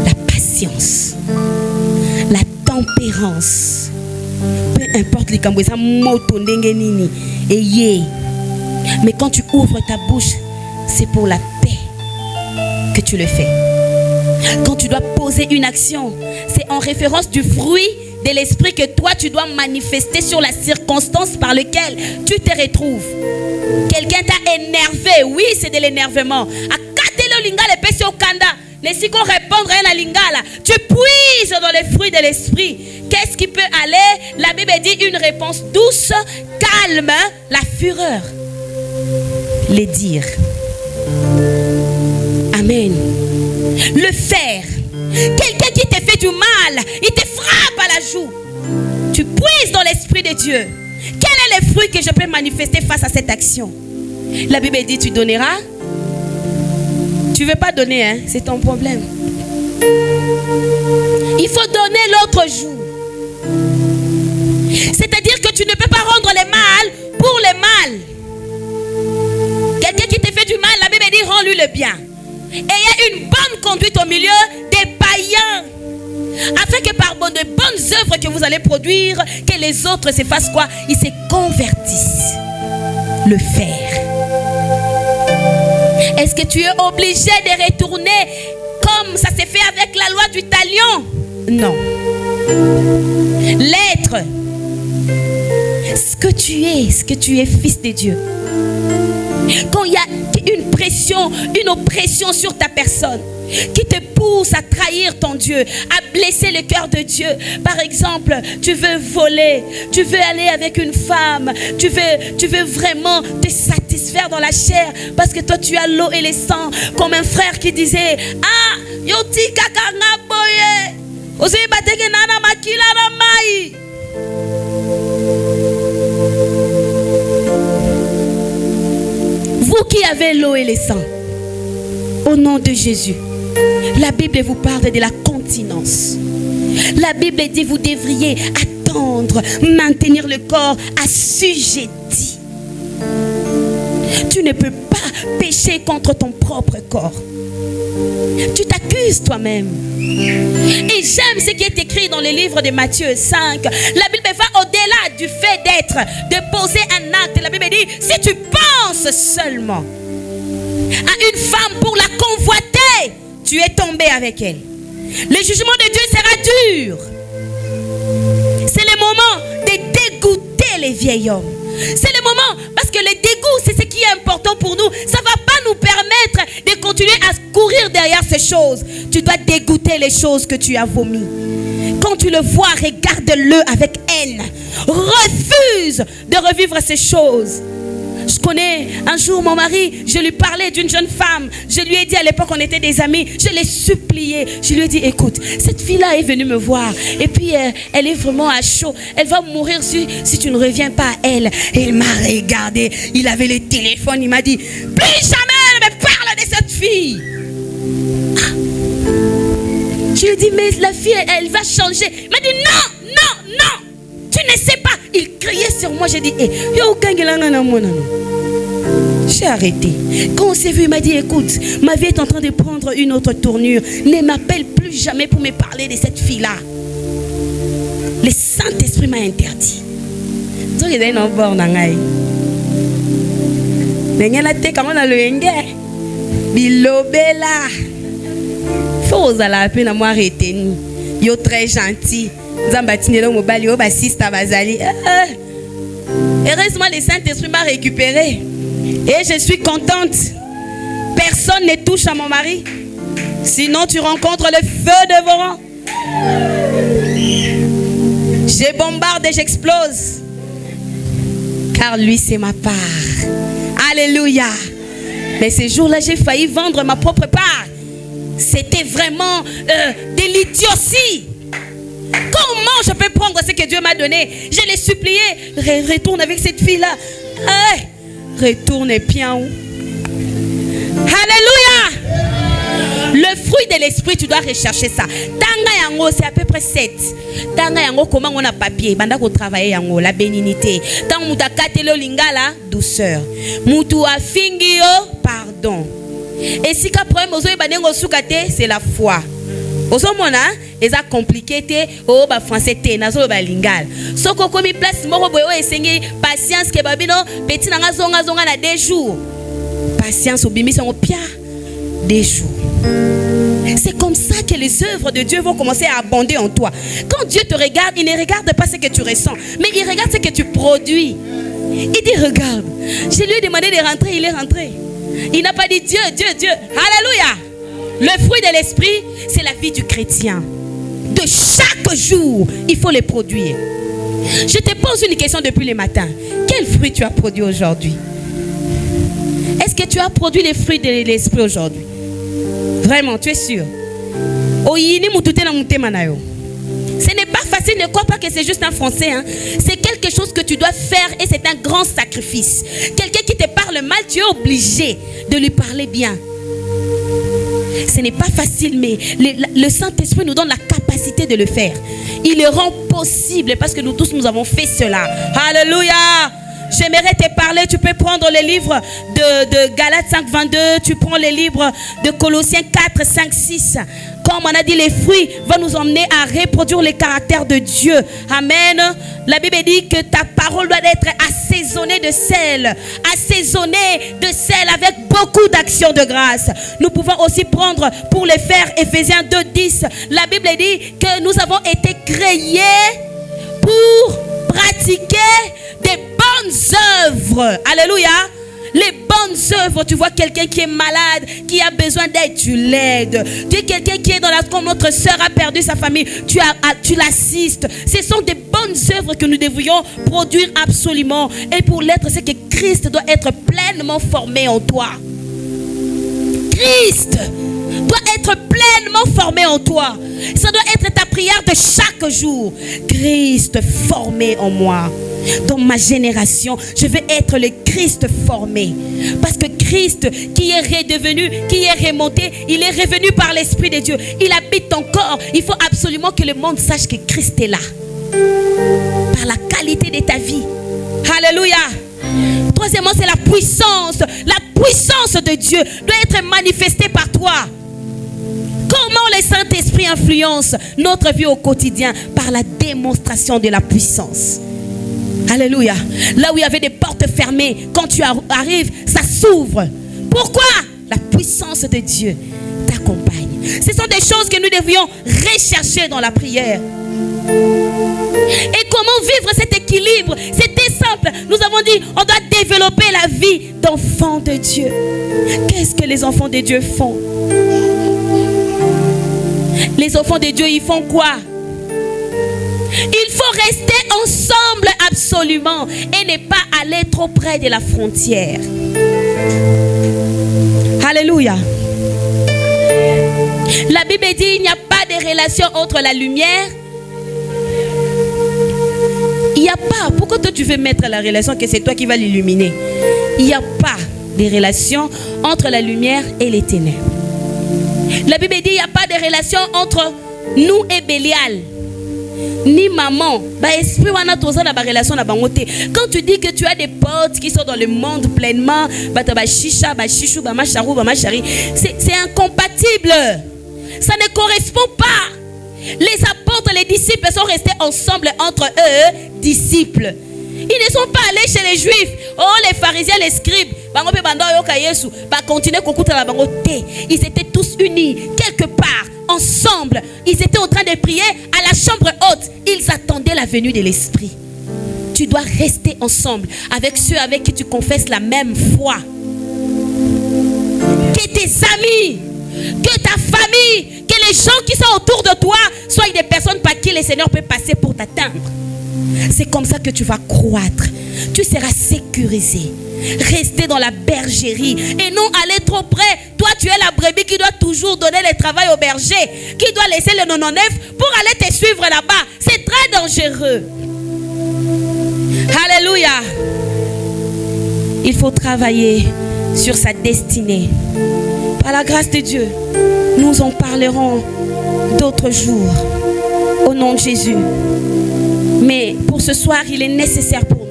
la patience, la tempérance. Peu importe les cambouis, ça moto ndengenini et yé. Mais quand tu ouvres ta bouche, c'est pour la paix, que tu le fais. Quand tu dois poser une action, c'est en référence du fruit de l'esprit que toi tu dois manifester sur la circonstance par laquelle tu te retrouves. Quelqu'un t'a énervé, oui, c'est de l'énervement. Les qu'on répondre à la lingala, tu puises dans les fruits de l'esprit. Qu'est-ce qui peut aller? La Bible dit une réponse douce, calme la fureur. Les dire. Amen. Le faire. Quelqu'un qui te fait du mal, il te frappe à la joue. Tu puises dans l'esprit de Dieu. Quel est le fruit que je peux manifester face à cette action? La Bible dit tu donneras. Tu ne veux pas donner, hein? C'est ton problème. Il faut donner l'autre jour. C'est-à-dire que tu ne peux pas rendre le mal pour le mal. Quelqu'un qui te fait du mal, la Bible dit rends-lui le bien. Et il y a une bonne conduite au milieu des païens. Afin que par de bonnes œuvres que vous allez produire, que les autres se fassent quoi? Ils se convertissent. Le faire. Est-ce que tu es obligé de retourner comme ça s'est fait avec la loi du talion? Non. L'être. Ce que tu es fils de Dieu. Quand il y a une pression, une oppression sur ta personne qui te pousse à trahir ton Dieu, à blesser le cœur de Dieu. Par exemple, tu veux voler, tu veux aller avec une femme, tu veux vraiment te satisfaire dans la chair parce que toi tu as l'eau et le sang, comme un frère qui disait ah yoti kakanga boye osi bateke nana makila na mai. Vous qui avez l'eau et le sang, au nom de Jésus, la Bible vous parle de la continence. La Bible dit vous devriez attendre, maintenir le corps assujetti. Tu ne peux pas pécher contre ton propre corps. Tu t'accuses toi-même. Et j'aime ce qui est écrit dans le livre de Matthieu 5. La Bible va au-delà du fait de poser un acte. La Bible dit, si tu penses seulement à une femme pour la convoiter, tu es tombé avec elle. Le jugement de Dieu sera dur. C'est le moment de dégoûter les vieils hommes. C'est le moment, parce que le dégoût, c'est ce qui est important pour nous. Ça ne va pas nous permettre de continuer à courir derrière ces choses. Tu dois dégoûter les choses que tu as vomies. Quand tu le vois, regarde-le avec haine. Refuse de revivre ces choses. Je connais un jour mon mari, je lui parlais d'une jeune femme. Je lui ai dit à l'époque, on était des amis. Je l'ai supplié. Je lui ai dit, écoute, cette fille-là est venue me voir. Et puis, elle est vraiment à chaud. Elle va mourir si tu ne reviens pas à elle. Et il m'a regardé. Il avait le téléphone. Il m'a dit, plus jamais elle me parle de cette fille. Je lui ai dit, mais la fille, elle va changer. Il m'a dit, non, non, non. Tu ne sais pas. Il criait sur moi. J'ai dit, j'ai arrêté. Quand on s'est vu, il m'a dit, écoute, ma vie est en train de prendre une autre tournure. Ne m'appelle plus jamais pour me parler de cette fille-là. Le Saint-Esprit m'a interdit. Faut à peine moi arrêter. Yo très gentil. Heureusement, le Saint-Esprit m'a récupéré. Et je suis contente. Personne ne touche à mon mari. Sinon, tu rencontres le feu dévorant. Je bombarde et j'explose. Car lui, c'est ma part. Alléluia. Mais ce jour-là, j'ai failli vendre ma propre part. C'était vraiment de l'idiotie. Comment je peux prendre ce que Dieu m'a donné? Je l'ai supplié. Retourne avec cette fille-là. Retourne bien. Alléluia. Le fruit de l'esprit, tu dois rechercher ça. Tanga yango, c'est à peu près 7. Tanga yango, comment on a papier? Banda ko travailler yango, la bénignité. Tant muta katelo lingala, douceur. Mutu afingio, pardon. Et si ka problème ozo ibanengo sukate, c'est la foi. Ozo mona, eza compliqué te, o ba français te, nazo ba lingala. Soko komi place moko boyo esengi patience ke babino, petit nanga zonga na 2 jours. Patience obimisa ngo pia. des jours. C'est comme ça que les œuvres de Dieu vont commencer à abonder en toi. Quand Dieu te regarde, il ne regarde pas ce que tu ressens, mais il regarde ce que tu produis. Il dit, regarde, je lui ai demandé de rentrer, il est rentré. Il n'a pas dit Dieu, Dieu, Dieu. Alléluia. Le fruit de l'esprit, c'est la vie du chrétien. De chaque jour, il faut les produire. Je te pose une question depuis le matin. Quel fruit tu as produit aujourd'hui? Est-ce que tu as produit les fruits de l'esprit aujourd'hui? Vraiment, tu es sûr? Ce n'est pas facile, ne crois pas que c'est juste un français. Hein. C'est quelque chose que tu dois faire et c'est un grand sacrifice. Quelqu'un qui te parle mal, tu es obligé de lui parler bien. Ce n'est pas facile, mais le Saint-Esprit nous donne la capacité de le faire. Il le rend possible parce que nous tous, nous avons fait cela. Alléluia! J'aimerais te parler, tu peux prendre le livre de Galates 5, 22, tu prends le livre de Colossiens 4, 5, 6. Comme on a dit, les fruits vont nous emmener à reproduire les caractères de Dieu. Amen. La Bible dit que ta parole doit être assaisonnée de sel. Assaisonnée de sel avec beaucoup d'actions de grâce. Nous pouvons aussi prendre pour les faire Ephésiens 2, 10. La Bible dit que nous avons été créés pour pratiquer des bonnes œuvres. Alléluia. Les bonnes œuvres, tu vois quelqu'un qui est malade, qui a besoin d'aide, tu l'aides. Tu es quelqu'un qui est dans la... Comme notre soeur a perdu sa famille, tu l'assistes. Ce sont des bonnes œuvres que nous devrions produire absolument. Et pour l'être, c'est que Christ doit être pleinement formé en toi. Christ doit être pleinement formé en toi. Ça doit être ta prière de chaque jour. Christ formé en moi. Dans ma génération, je vais être le Christ formé. Parce que Christ qui est redevenu, qui est remonté, il est revenu par l'Esprit de Dieu. Il habite encore. Il faut absolument que le monde sache que Christ est là. Par la qualité de ta vie. Alléluia. Troisièmement, c'est la puissance. La puissance de Dieu doit être manifestée par toi. Comment le Saint-Esprit influence notre vie au quotidien? Par la démonstration de la puissance. Alléluia. Là où il y avait des portes fermées, quand tu arrives, ça s'ouvre. Pourquoi? La puissance de Dieu t'accompagne. Ce sont des choses que nous devrions rechercher dans la prière. Et comment vivre cet équilibre? C'était simple. Nous avons dit, on doit développer la vie d'enfants de Dieu. Qu'est-ce que les enfants de Dieu font? Les enfants de Dieu, ils font quoi? Il faut rester ensemble absolument et ne pas aller trop près de la frontière. Alléluia. La Bible dit il n'y a pas de relation entre la lumière. Il n'y a pas. Pourquoi toi tu veux mettre la relation que c'est toi qui vas l'illuminer? Il n'y a pas de relation entre la lumière et les ténèbres. La Bible dit il n'y a pas de relation entre nous et Bélial. Ni maman. Quand tu dis que tu as des potes qui sont dans le monde pleinement, c'est incompatible. Ça ne correspond pas. Les apôtres, les disciples sont restés ensemble entre eux, disciples. Ils ne sont pas allés chez les juifs. Oh, les pharisiens, les scribes. Ils étaient tous unis quelque part, ensemble. Ils étaient en train de prier à la chambre haute. Ils attendaient la venue de l'Esprit. Tu dois rester ensemble avec ceux avec qui tu confesses la même foi. Que tes amis, que ta famille, que les gens qui sont autour de toi soient des personnes par qui le Seigneur peut passer pour t'atteindre. C'est comme ça que tu vas croître. Tu seras sécurisé. Rester dans la bergerie et non aller trop près. Toi, tu es la brebis qui doit toujours donner le travail au berger, qui doit laisser le 99 pour aller te suivre là-bas. C'est très dangereux. Alléluia. Il faut travailler sur sa destinée. Par la grâce de Dieu, nous en parlerons d'autres jours. Au nom de Jésus. Mais pour ce soir, il est nécessaire pour nous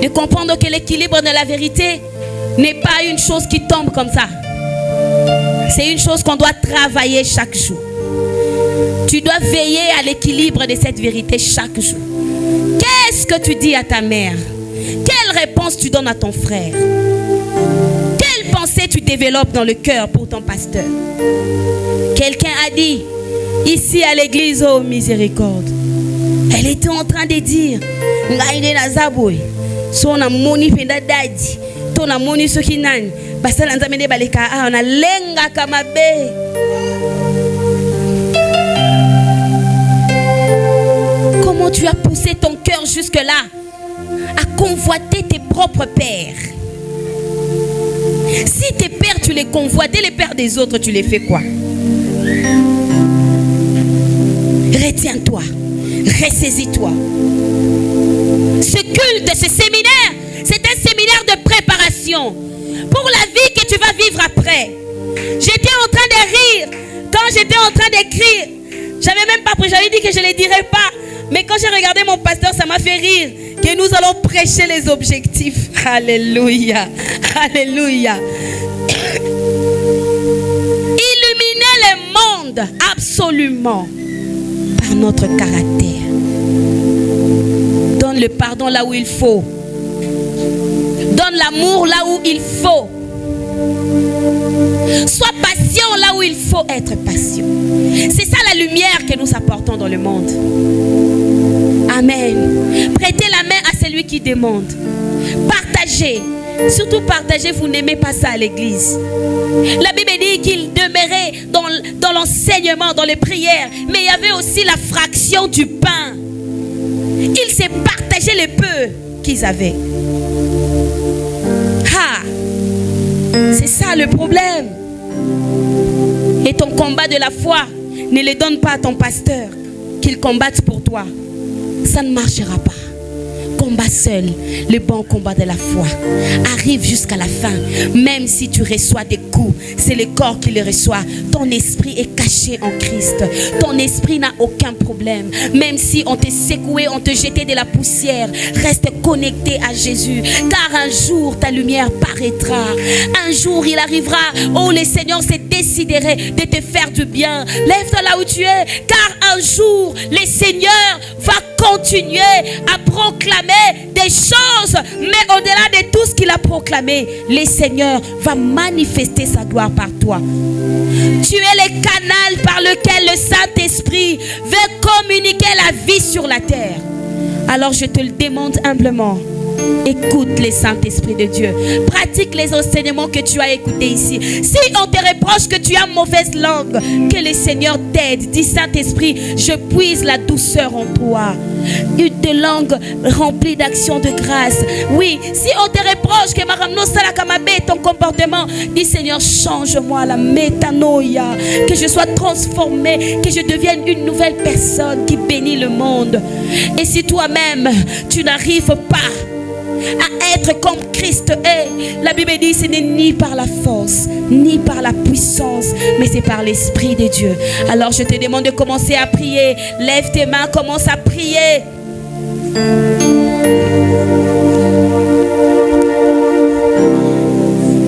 de comprendre que l'équilibre de la vérité n'est pas une chose qui tombe comme ça. C'est une chose qu'on doit travailler chaque jour. Tu dois veiller à l'équilibre de cette vérité chaque jour. Qu'est-ce que tu dis à ta mère? Quelle réponse tu donnes à ton frère? Quelle pensée tu développes dans le cœur pour ton pasteur? Quelqu'un a dit, ici à l'église, oh miséricorde, elle était en train de dire, son amoni penda dadi, ton amoni sokinani, basala nzamene baleka a on a lenga kamabe. Comment tu as poussé ton cœur jusque-là à convoiter tes propres pères? Si tes pères tu les convoitais, les pères des autres tu les fais quoi? Retiens-toi, ressaisis-toi. Ce culte, ce séminaire, c'est un séminaire de préparation pour la vie que tu vas vivre après. J'étais en train de rire quand j'étais en train d'écrire. J'avais même pas pris, j'avais dit que je ne les dirais pas. Mais quand j'ai regardé mon pasteur, ça m'a fait rire que nous allons prêcher les objectifs. Alléluia, alléluia. Illuminer le monde absolument par notre caractère. Donne le pardon là où il faut. Donne l'amour là où il faut. Sois patient là où il faut être patient. C'est ça la lumière que nous apportons dans le monde. Amen. Prêtez la main à celui qui demande. Partagez. Surtout partagez, vous n'aimez pas ça à l'église. La Bible dit qu'il demeurait dans l'enseignement, dans les prières. Mais il y avait aussi la fraction du pain. Ils se partageaient le peu qu'ils avaient. Ah, c'est ça le problème. Et ton combat de la foi, ne le donne pas à ton pasteur, qu'il combatte pour toi. Ça ne marchera pas. Combat seul, le bon combat de la foi. Arrive jusqu'à la fin. Même si tu reçois des coups, c'est le corps qui les reçoit. Ton esprit est caché en Christ. Ton esprit n'a aucun problème. Même si on te secouait, on te jetait de la poussière, reste connecté à Jésus. Car un jour, ta lumière paraîtra. Un jour, il arrivera où le Seigneur s'est décidé de te faire du bien. Lève-toi là où tu es. Car un jour, le Seigneur va continuer à proclamer des choses, mais au-delà de tout ce qu'il a proclamé, le Seigneur va manifester sa gloire par toi. Tu es le canal par lequel le Saint-Esprit veut communiquer la vie sur la terre. Alors je te le demande humblement. Écoute le Saint-Esprit de Dieu. Pratique les enseignements que tu as écoutés ici. Si on te reproche que tu as mauvaise langue, que le Seigneur t'aide. Dis Saint-Esprit, je puise la douceur en toi. Une langue remplie d'actions de grâce. Oui, si on te reproche que ton comportement, dis Seigneur, change-moi la métanoïa, que je sois transformé, que je devienne une nouvelle personne qui bénit le monde. Et si toi-même tu n'arrives pas à être comme Christ est, la Bible dit ce n'est ni par la force ni par la puissance, mais c'est par l'Esprit de Dieu. Alors je te demande de commencer à prier. Lève tes mains, commence à prier.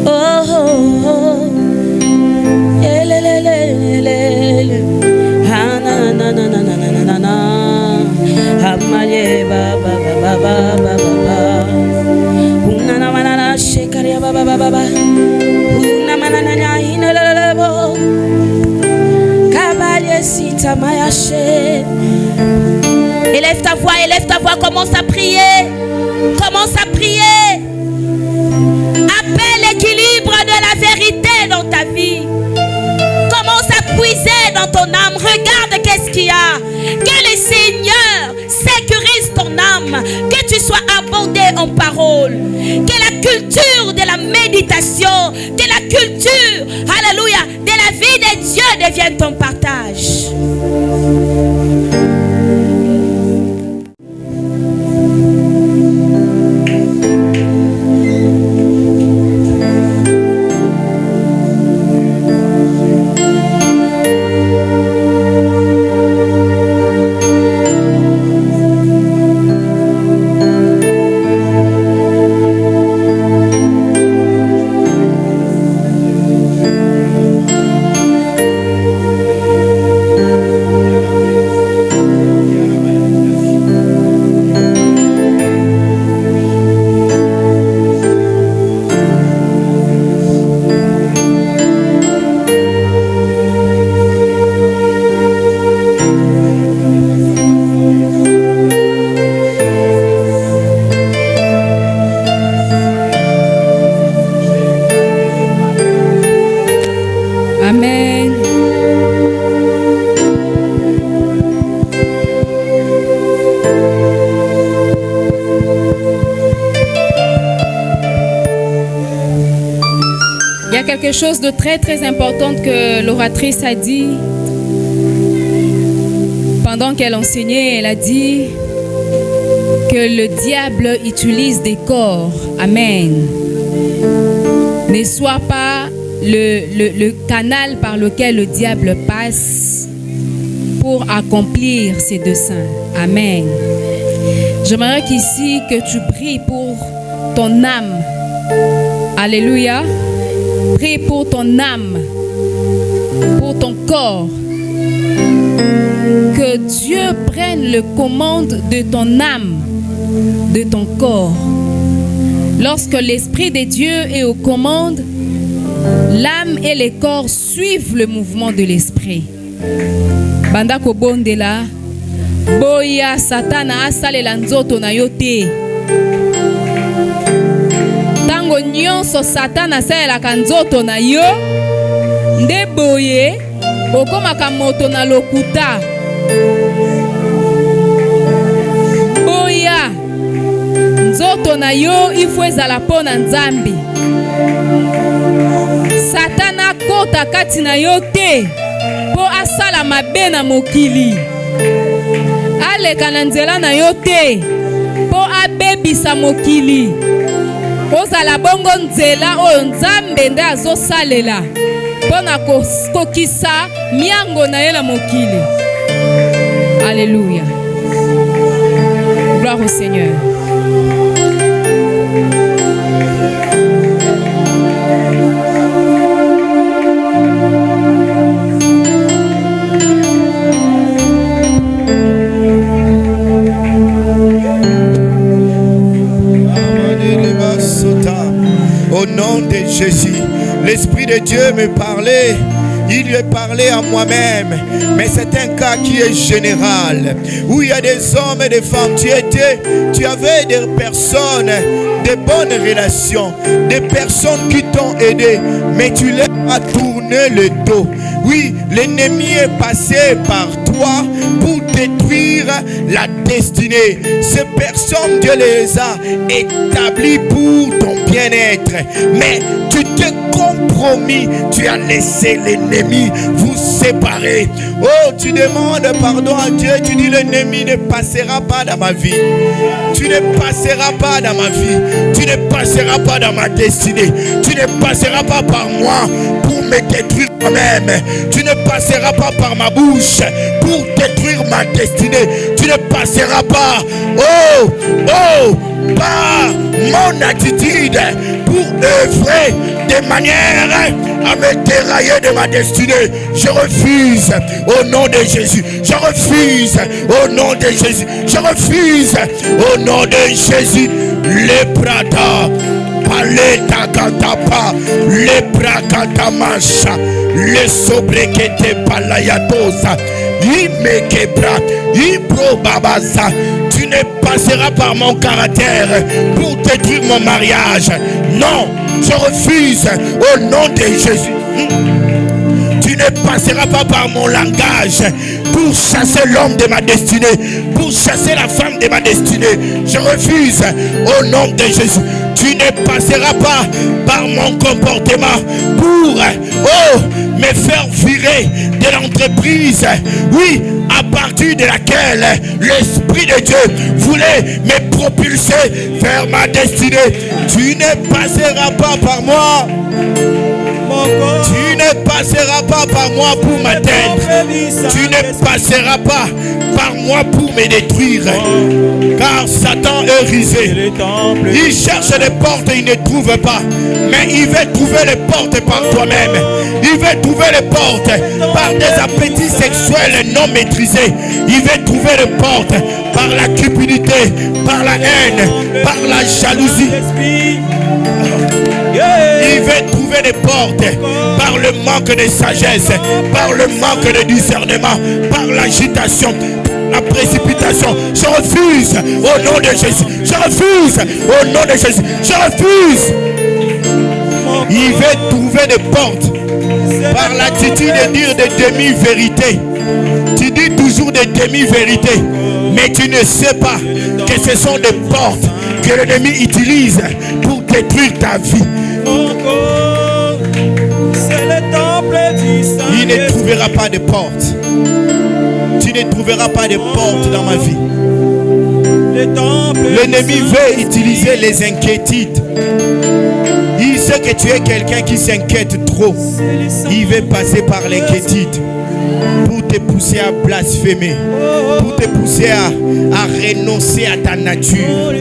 Oh, oh, oh. Ah, na, na, na, na, na, na, na, na. Amaye, ba, ba, ba, ba, ba, ba, ba. Una na na na shekaria ba ba ba ba ba. Una na na na ina la la bo. Kabaye sita mayache. Élève ta voix, commence à prier. Commence à prier. Appelle l'équilibre de la vérité dans ta vie. Commence à puiser dans ton âme. Regarde qu'est-ce qu'il y a. Que le Seigneur sécurise ton âme. Que tu sois abondé en paroles. Que la culture de la méditation, que la culture, alléluia, de la vie de Dieu devienne ton partage. Il y a quelque chose de très très important que l'oratrice a dit. Pendant qu'elle enseignait, elle a dit que le diable utilise des corps. Amen. Ne sois pas le canal par lequel le diable passe pour accomplir ses desseins. Amen. J'aimerais qu'ici que tu pries pour ton âme. Alléluia. Prie pour ton âme, pour ton corps. Que Dieu prenne le commande de ton âme, de ton corps. Lorsque l'Esprit de Dieu est aux commandes, l'âme et le corps suivent le mouvement de l'Esprit. Banda ko bondela, boya satana asalela nzoto na yo te. Tango nyonso satana asalelaka nzoto na yo, nde boye okomaka moto na lokuta. Boya nzoto na yo ifo ezala mpo na Nzambe. Satana kota kati na yo te po asala mabe na mokili. Aleka na nzela na yo te po abebisa mokili. Ozala bongo nzela oyo Nzambe nde azosalela po na kokisa miango na ye na mokili. Alléluia. Gloire au Seigneur. Au nom de Jésus, l'Esprit de Dieu me parlait. Il lui parlait à moi-même, mais c'est un cas qui est général, où il y a des hommes et des femmes. Tu avais des personnes, des bonnes relations, des personnes qui t'ont aidé, mais tu leur as tourné le dos. Oui, l'ennemi est passé par toi pour détruire la destinée. Ces personnes, Dieu les a établies pour ton bien-être, mais tu t'es compromis, tu as laissé l'ennemi vous séparer. Oh, tu demandes pardon à Dieu, tu dis l'ennemi ne passera pas dans ma vie. Tu ne passeras pas dans ma vie. Tu ne passeras pas dans ma destinée. Tu ne passeras pas par moi pour me détruire moi-même. Tu ne passeras pas par ma bouche pour détruire ma destinée. Tu ne passeras pas, par mon attitude pour œuvrer de manière à me dérailler de ma destinée. Je refuse au nom de Jésus. Je refuse au nom de Jésus. Je refuse au nom de Jésus. Les prada, paleta katapa, les prakatamasha, les sobrekete palayatosa, imekebra, iprobabaza. Tu ne passeras par mon caractère pour détruire mon mariage. Non, je refuse au nom de Jésus. Tu ne passeras pas par mon langage pour chasser l'homme de ma destinée, pour chasser la femme de ma destinée. Je refuse au nom de Jésus. Tu ne passeras pas par mon comportement pour me faire virer de l'entreprise. Oui, à partir de laquelle l'Esprit de Dieu voulait me propulser vers ma destinée. Tu ne passeras pas par moi. Tu ne passeras pas par moi pour m'atteindre. Tu ne passeras pas par moi pour me détruire. Car Satan est rusé. Il cherche les portes et il ne trouve pas. Mais il veut trouver les portes par toi-même. Il veut trouver les portes par des appétits sexuels non maîtrisés. Il veut trouver les portes par la cupidité, par la haine, par la jalousie. Il veut trouver des portes par le manque de sagesse, par le manque de discernement, par l'agitation, la précipitation. Je refuse au nom de Jésus. Je refuse au nom de Jésus. Je refuse. Il veut trouver des portes par l'attitude de dire des demi-vérités. Tu dis toujours des demi-vérités, mais tu ne sais pas que ce sont des portes que l'ennemi utilise pour détruire ta vie. pas de porte. Tu ne trouveras pas de porte dans ma vie. L'ennemi veut utiliser les inquiétudes. Il sait que tu es quelqu'un qui s'inquiète trop. Il veut passer par l'inquiétude pour te pousser à blasphémer, pour te pousser à renoncer à ta nature,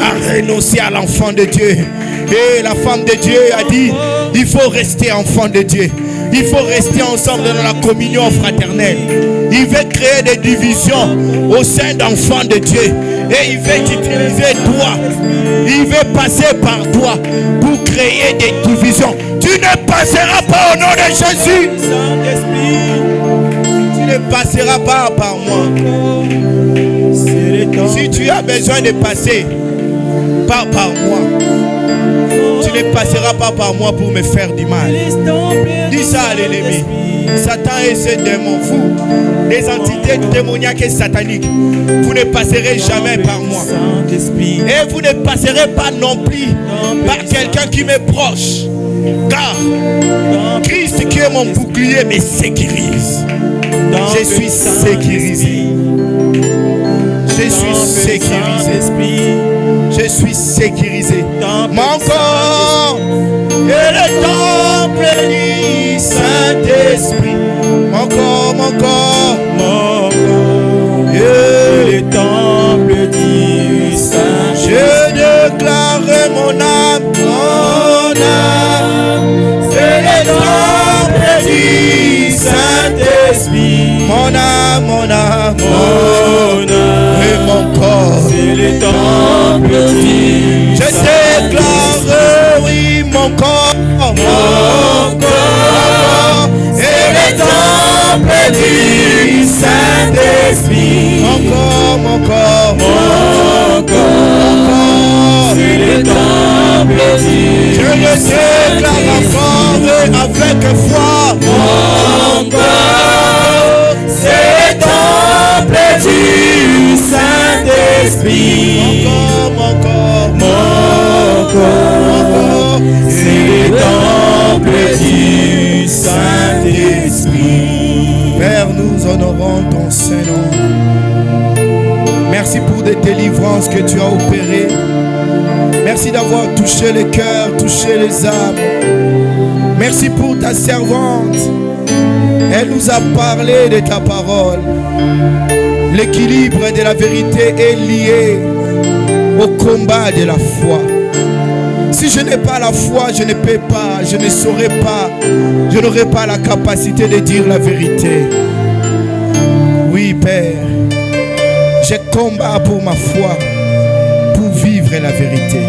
à renoncer à l'enfant de Dieu. Et la femme de Dieu a dit, il faut rester enfant de Dieu. Il faut rester ensemble dans la communion fraternelle. Il veut créer des divisions au sein d'enfants de Dieu. Et il veut t'utiliser toi. Il veut passer par toi pour créer des divisions. Tu ne passeras pas au nom de Jésus. Tu ne passeras pas par moi. Si tu as besoin de passer, pas par moi. Tu ne passeras pas par moi pour me faire du mal. Dis ça à l'ennemi. Satan et ses démons, vous, les entités démoniaques et sataniques, vous ne passerez jamais par moi. Et vous ne passerez pas non plus par quelqu'un qui m'est proche. Car Christ qui est mon bouclier me sécurise. Je suis sécurisé. Je suis sécurisé. Je suis sécurisé. Mon corps est le temple du Saint-Esprit. Mon corps est le temple du Saint-Esprit. Je déclare mon âme, c'est le temple du Saint-Esprit. Mon âme, et mon corps, c'est le temple du Saint-Esprit. Je déclare, oui, mon corps, c'est le temple du Saint-Esprit. Mon corps, c'est le temple du Saint-Esprit. Je le déclare encore avec foi. Mon corps, c'est le temple du Saint-Esprit. Mon corps, c'est le temple du Saint-Esprit. Père, nous honorons ton Saint-Nom. Merci pour des délivrances que tu as opérées. Merci d'avoir touché les cœurs, touché les âmes. Merci pour ta servante. Elle nous a parlé de ta parole. L'équilibre de la vérité est lié au combat de la foi. Si je n'ai pas la foi, je ne peux pas, je ne saurais pas, je n'aurai pas la capacité de dire la vérité. Oui, Père, je combats pour ma foi, pour vivre la vérité,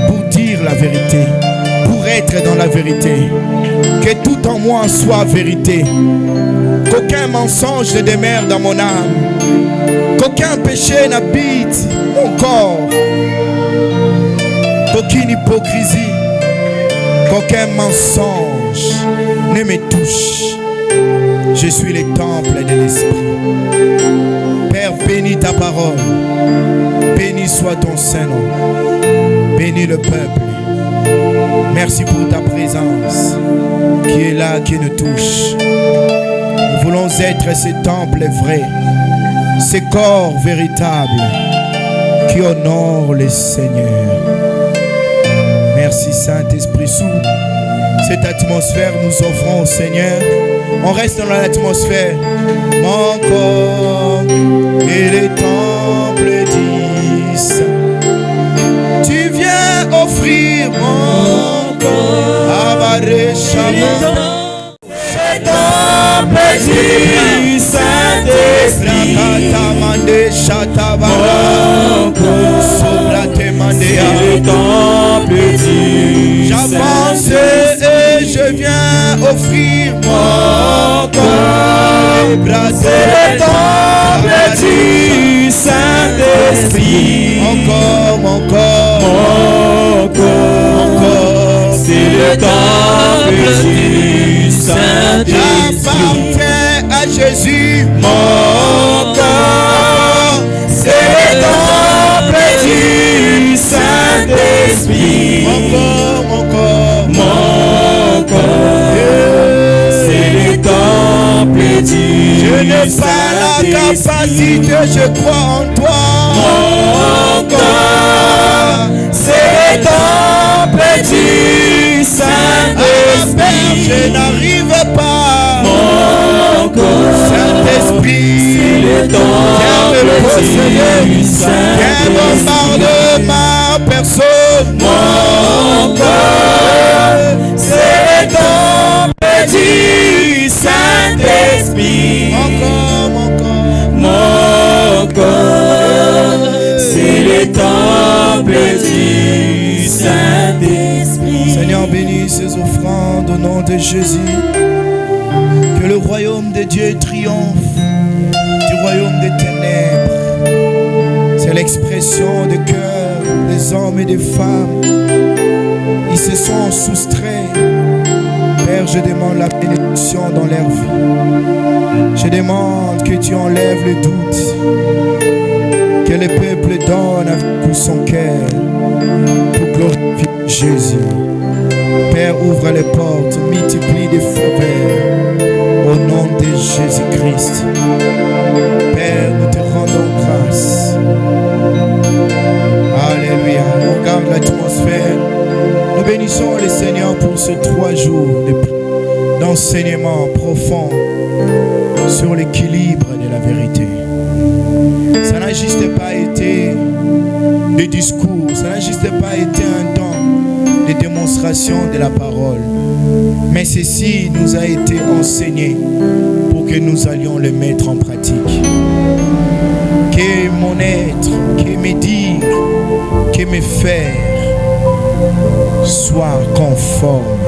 pour dire la vérité, pour être dans la vérité. Que tout en moi soit vérité. Qu'aucun mensonge ne demeure dans mon âme. Qu'aucun péché n'habite mon corps. Qu'aucune hypocrisie, qu'aucun mensonge ne me touche. Je suis le temple de l'Esprit. Père, bénis ta parole. Béni soit ton Saint-Nom. Bénis le peuple. Merci pour ta présence qui est là, qui nous touche. Nous voulons être ces temples vrais, ces corps véritables qui honorent le Seigneur. Merci Saint-Esprit. Sous cette atmosphère, nous offrons au Seigneur. On reste dans l'atmosphère. Mon corps est le temple du Saint. Tu viens offrir mon corps. Abaré Shabbat. Le temple du Saint-Esprit. Le temple du J'avance et je viens offrir mon corps. C'est le temple du Saint-Esprit. Mon corps, c'est le temple du Saint-Esprit. J'appartiens à Jésus. Mon corps, c'est le temple du Saint-Esprit. Mon corps, c'est le temple n'ai pas la capacité, je crois en toi. Mon corps, c'est ton petit Saint-Esprit. Je n'arrive pas. Mon corps, Saint-Esprit, c'est ton petit viens bombarder ma personne. Mon corps, c'est ton petit Saint-Esprit. Mon corps, c'est le temple du Saint-Esprit. Seigneur, bénis ces offrandes au nom de Jésus. Que le royaume de Dieu triomphe du royaume des ténèbres. C'est l'expression de cœur des hommes et des femmes. Ils se sont soustraits. Père, je demande la bénédiction dans leur vie. Je demande que tu enlèves le doute. Que le peuple donne avec tout son cœur pour glorifier Jésus. Père, ouvre les portes, multiplie des faveurs au nom de Jésus-Christ. Père, nous te rendons grâce. Alléluia. On garde l'atmosphère. Nous bénissons le Seigneur pour ces 3 jours d'enseignement profond sur l'équilibre de la vérité. Ça n'a juste pas été des discours, ça n'a juste pas été un temps de démonstration de la parole, mais ceci nous a été enseigné pour que nous allions le mettre en pratique. Que mon être, que mes dires, que mes faire soient conformes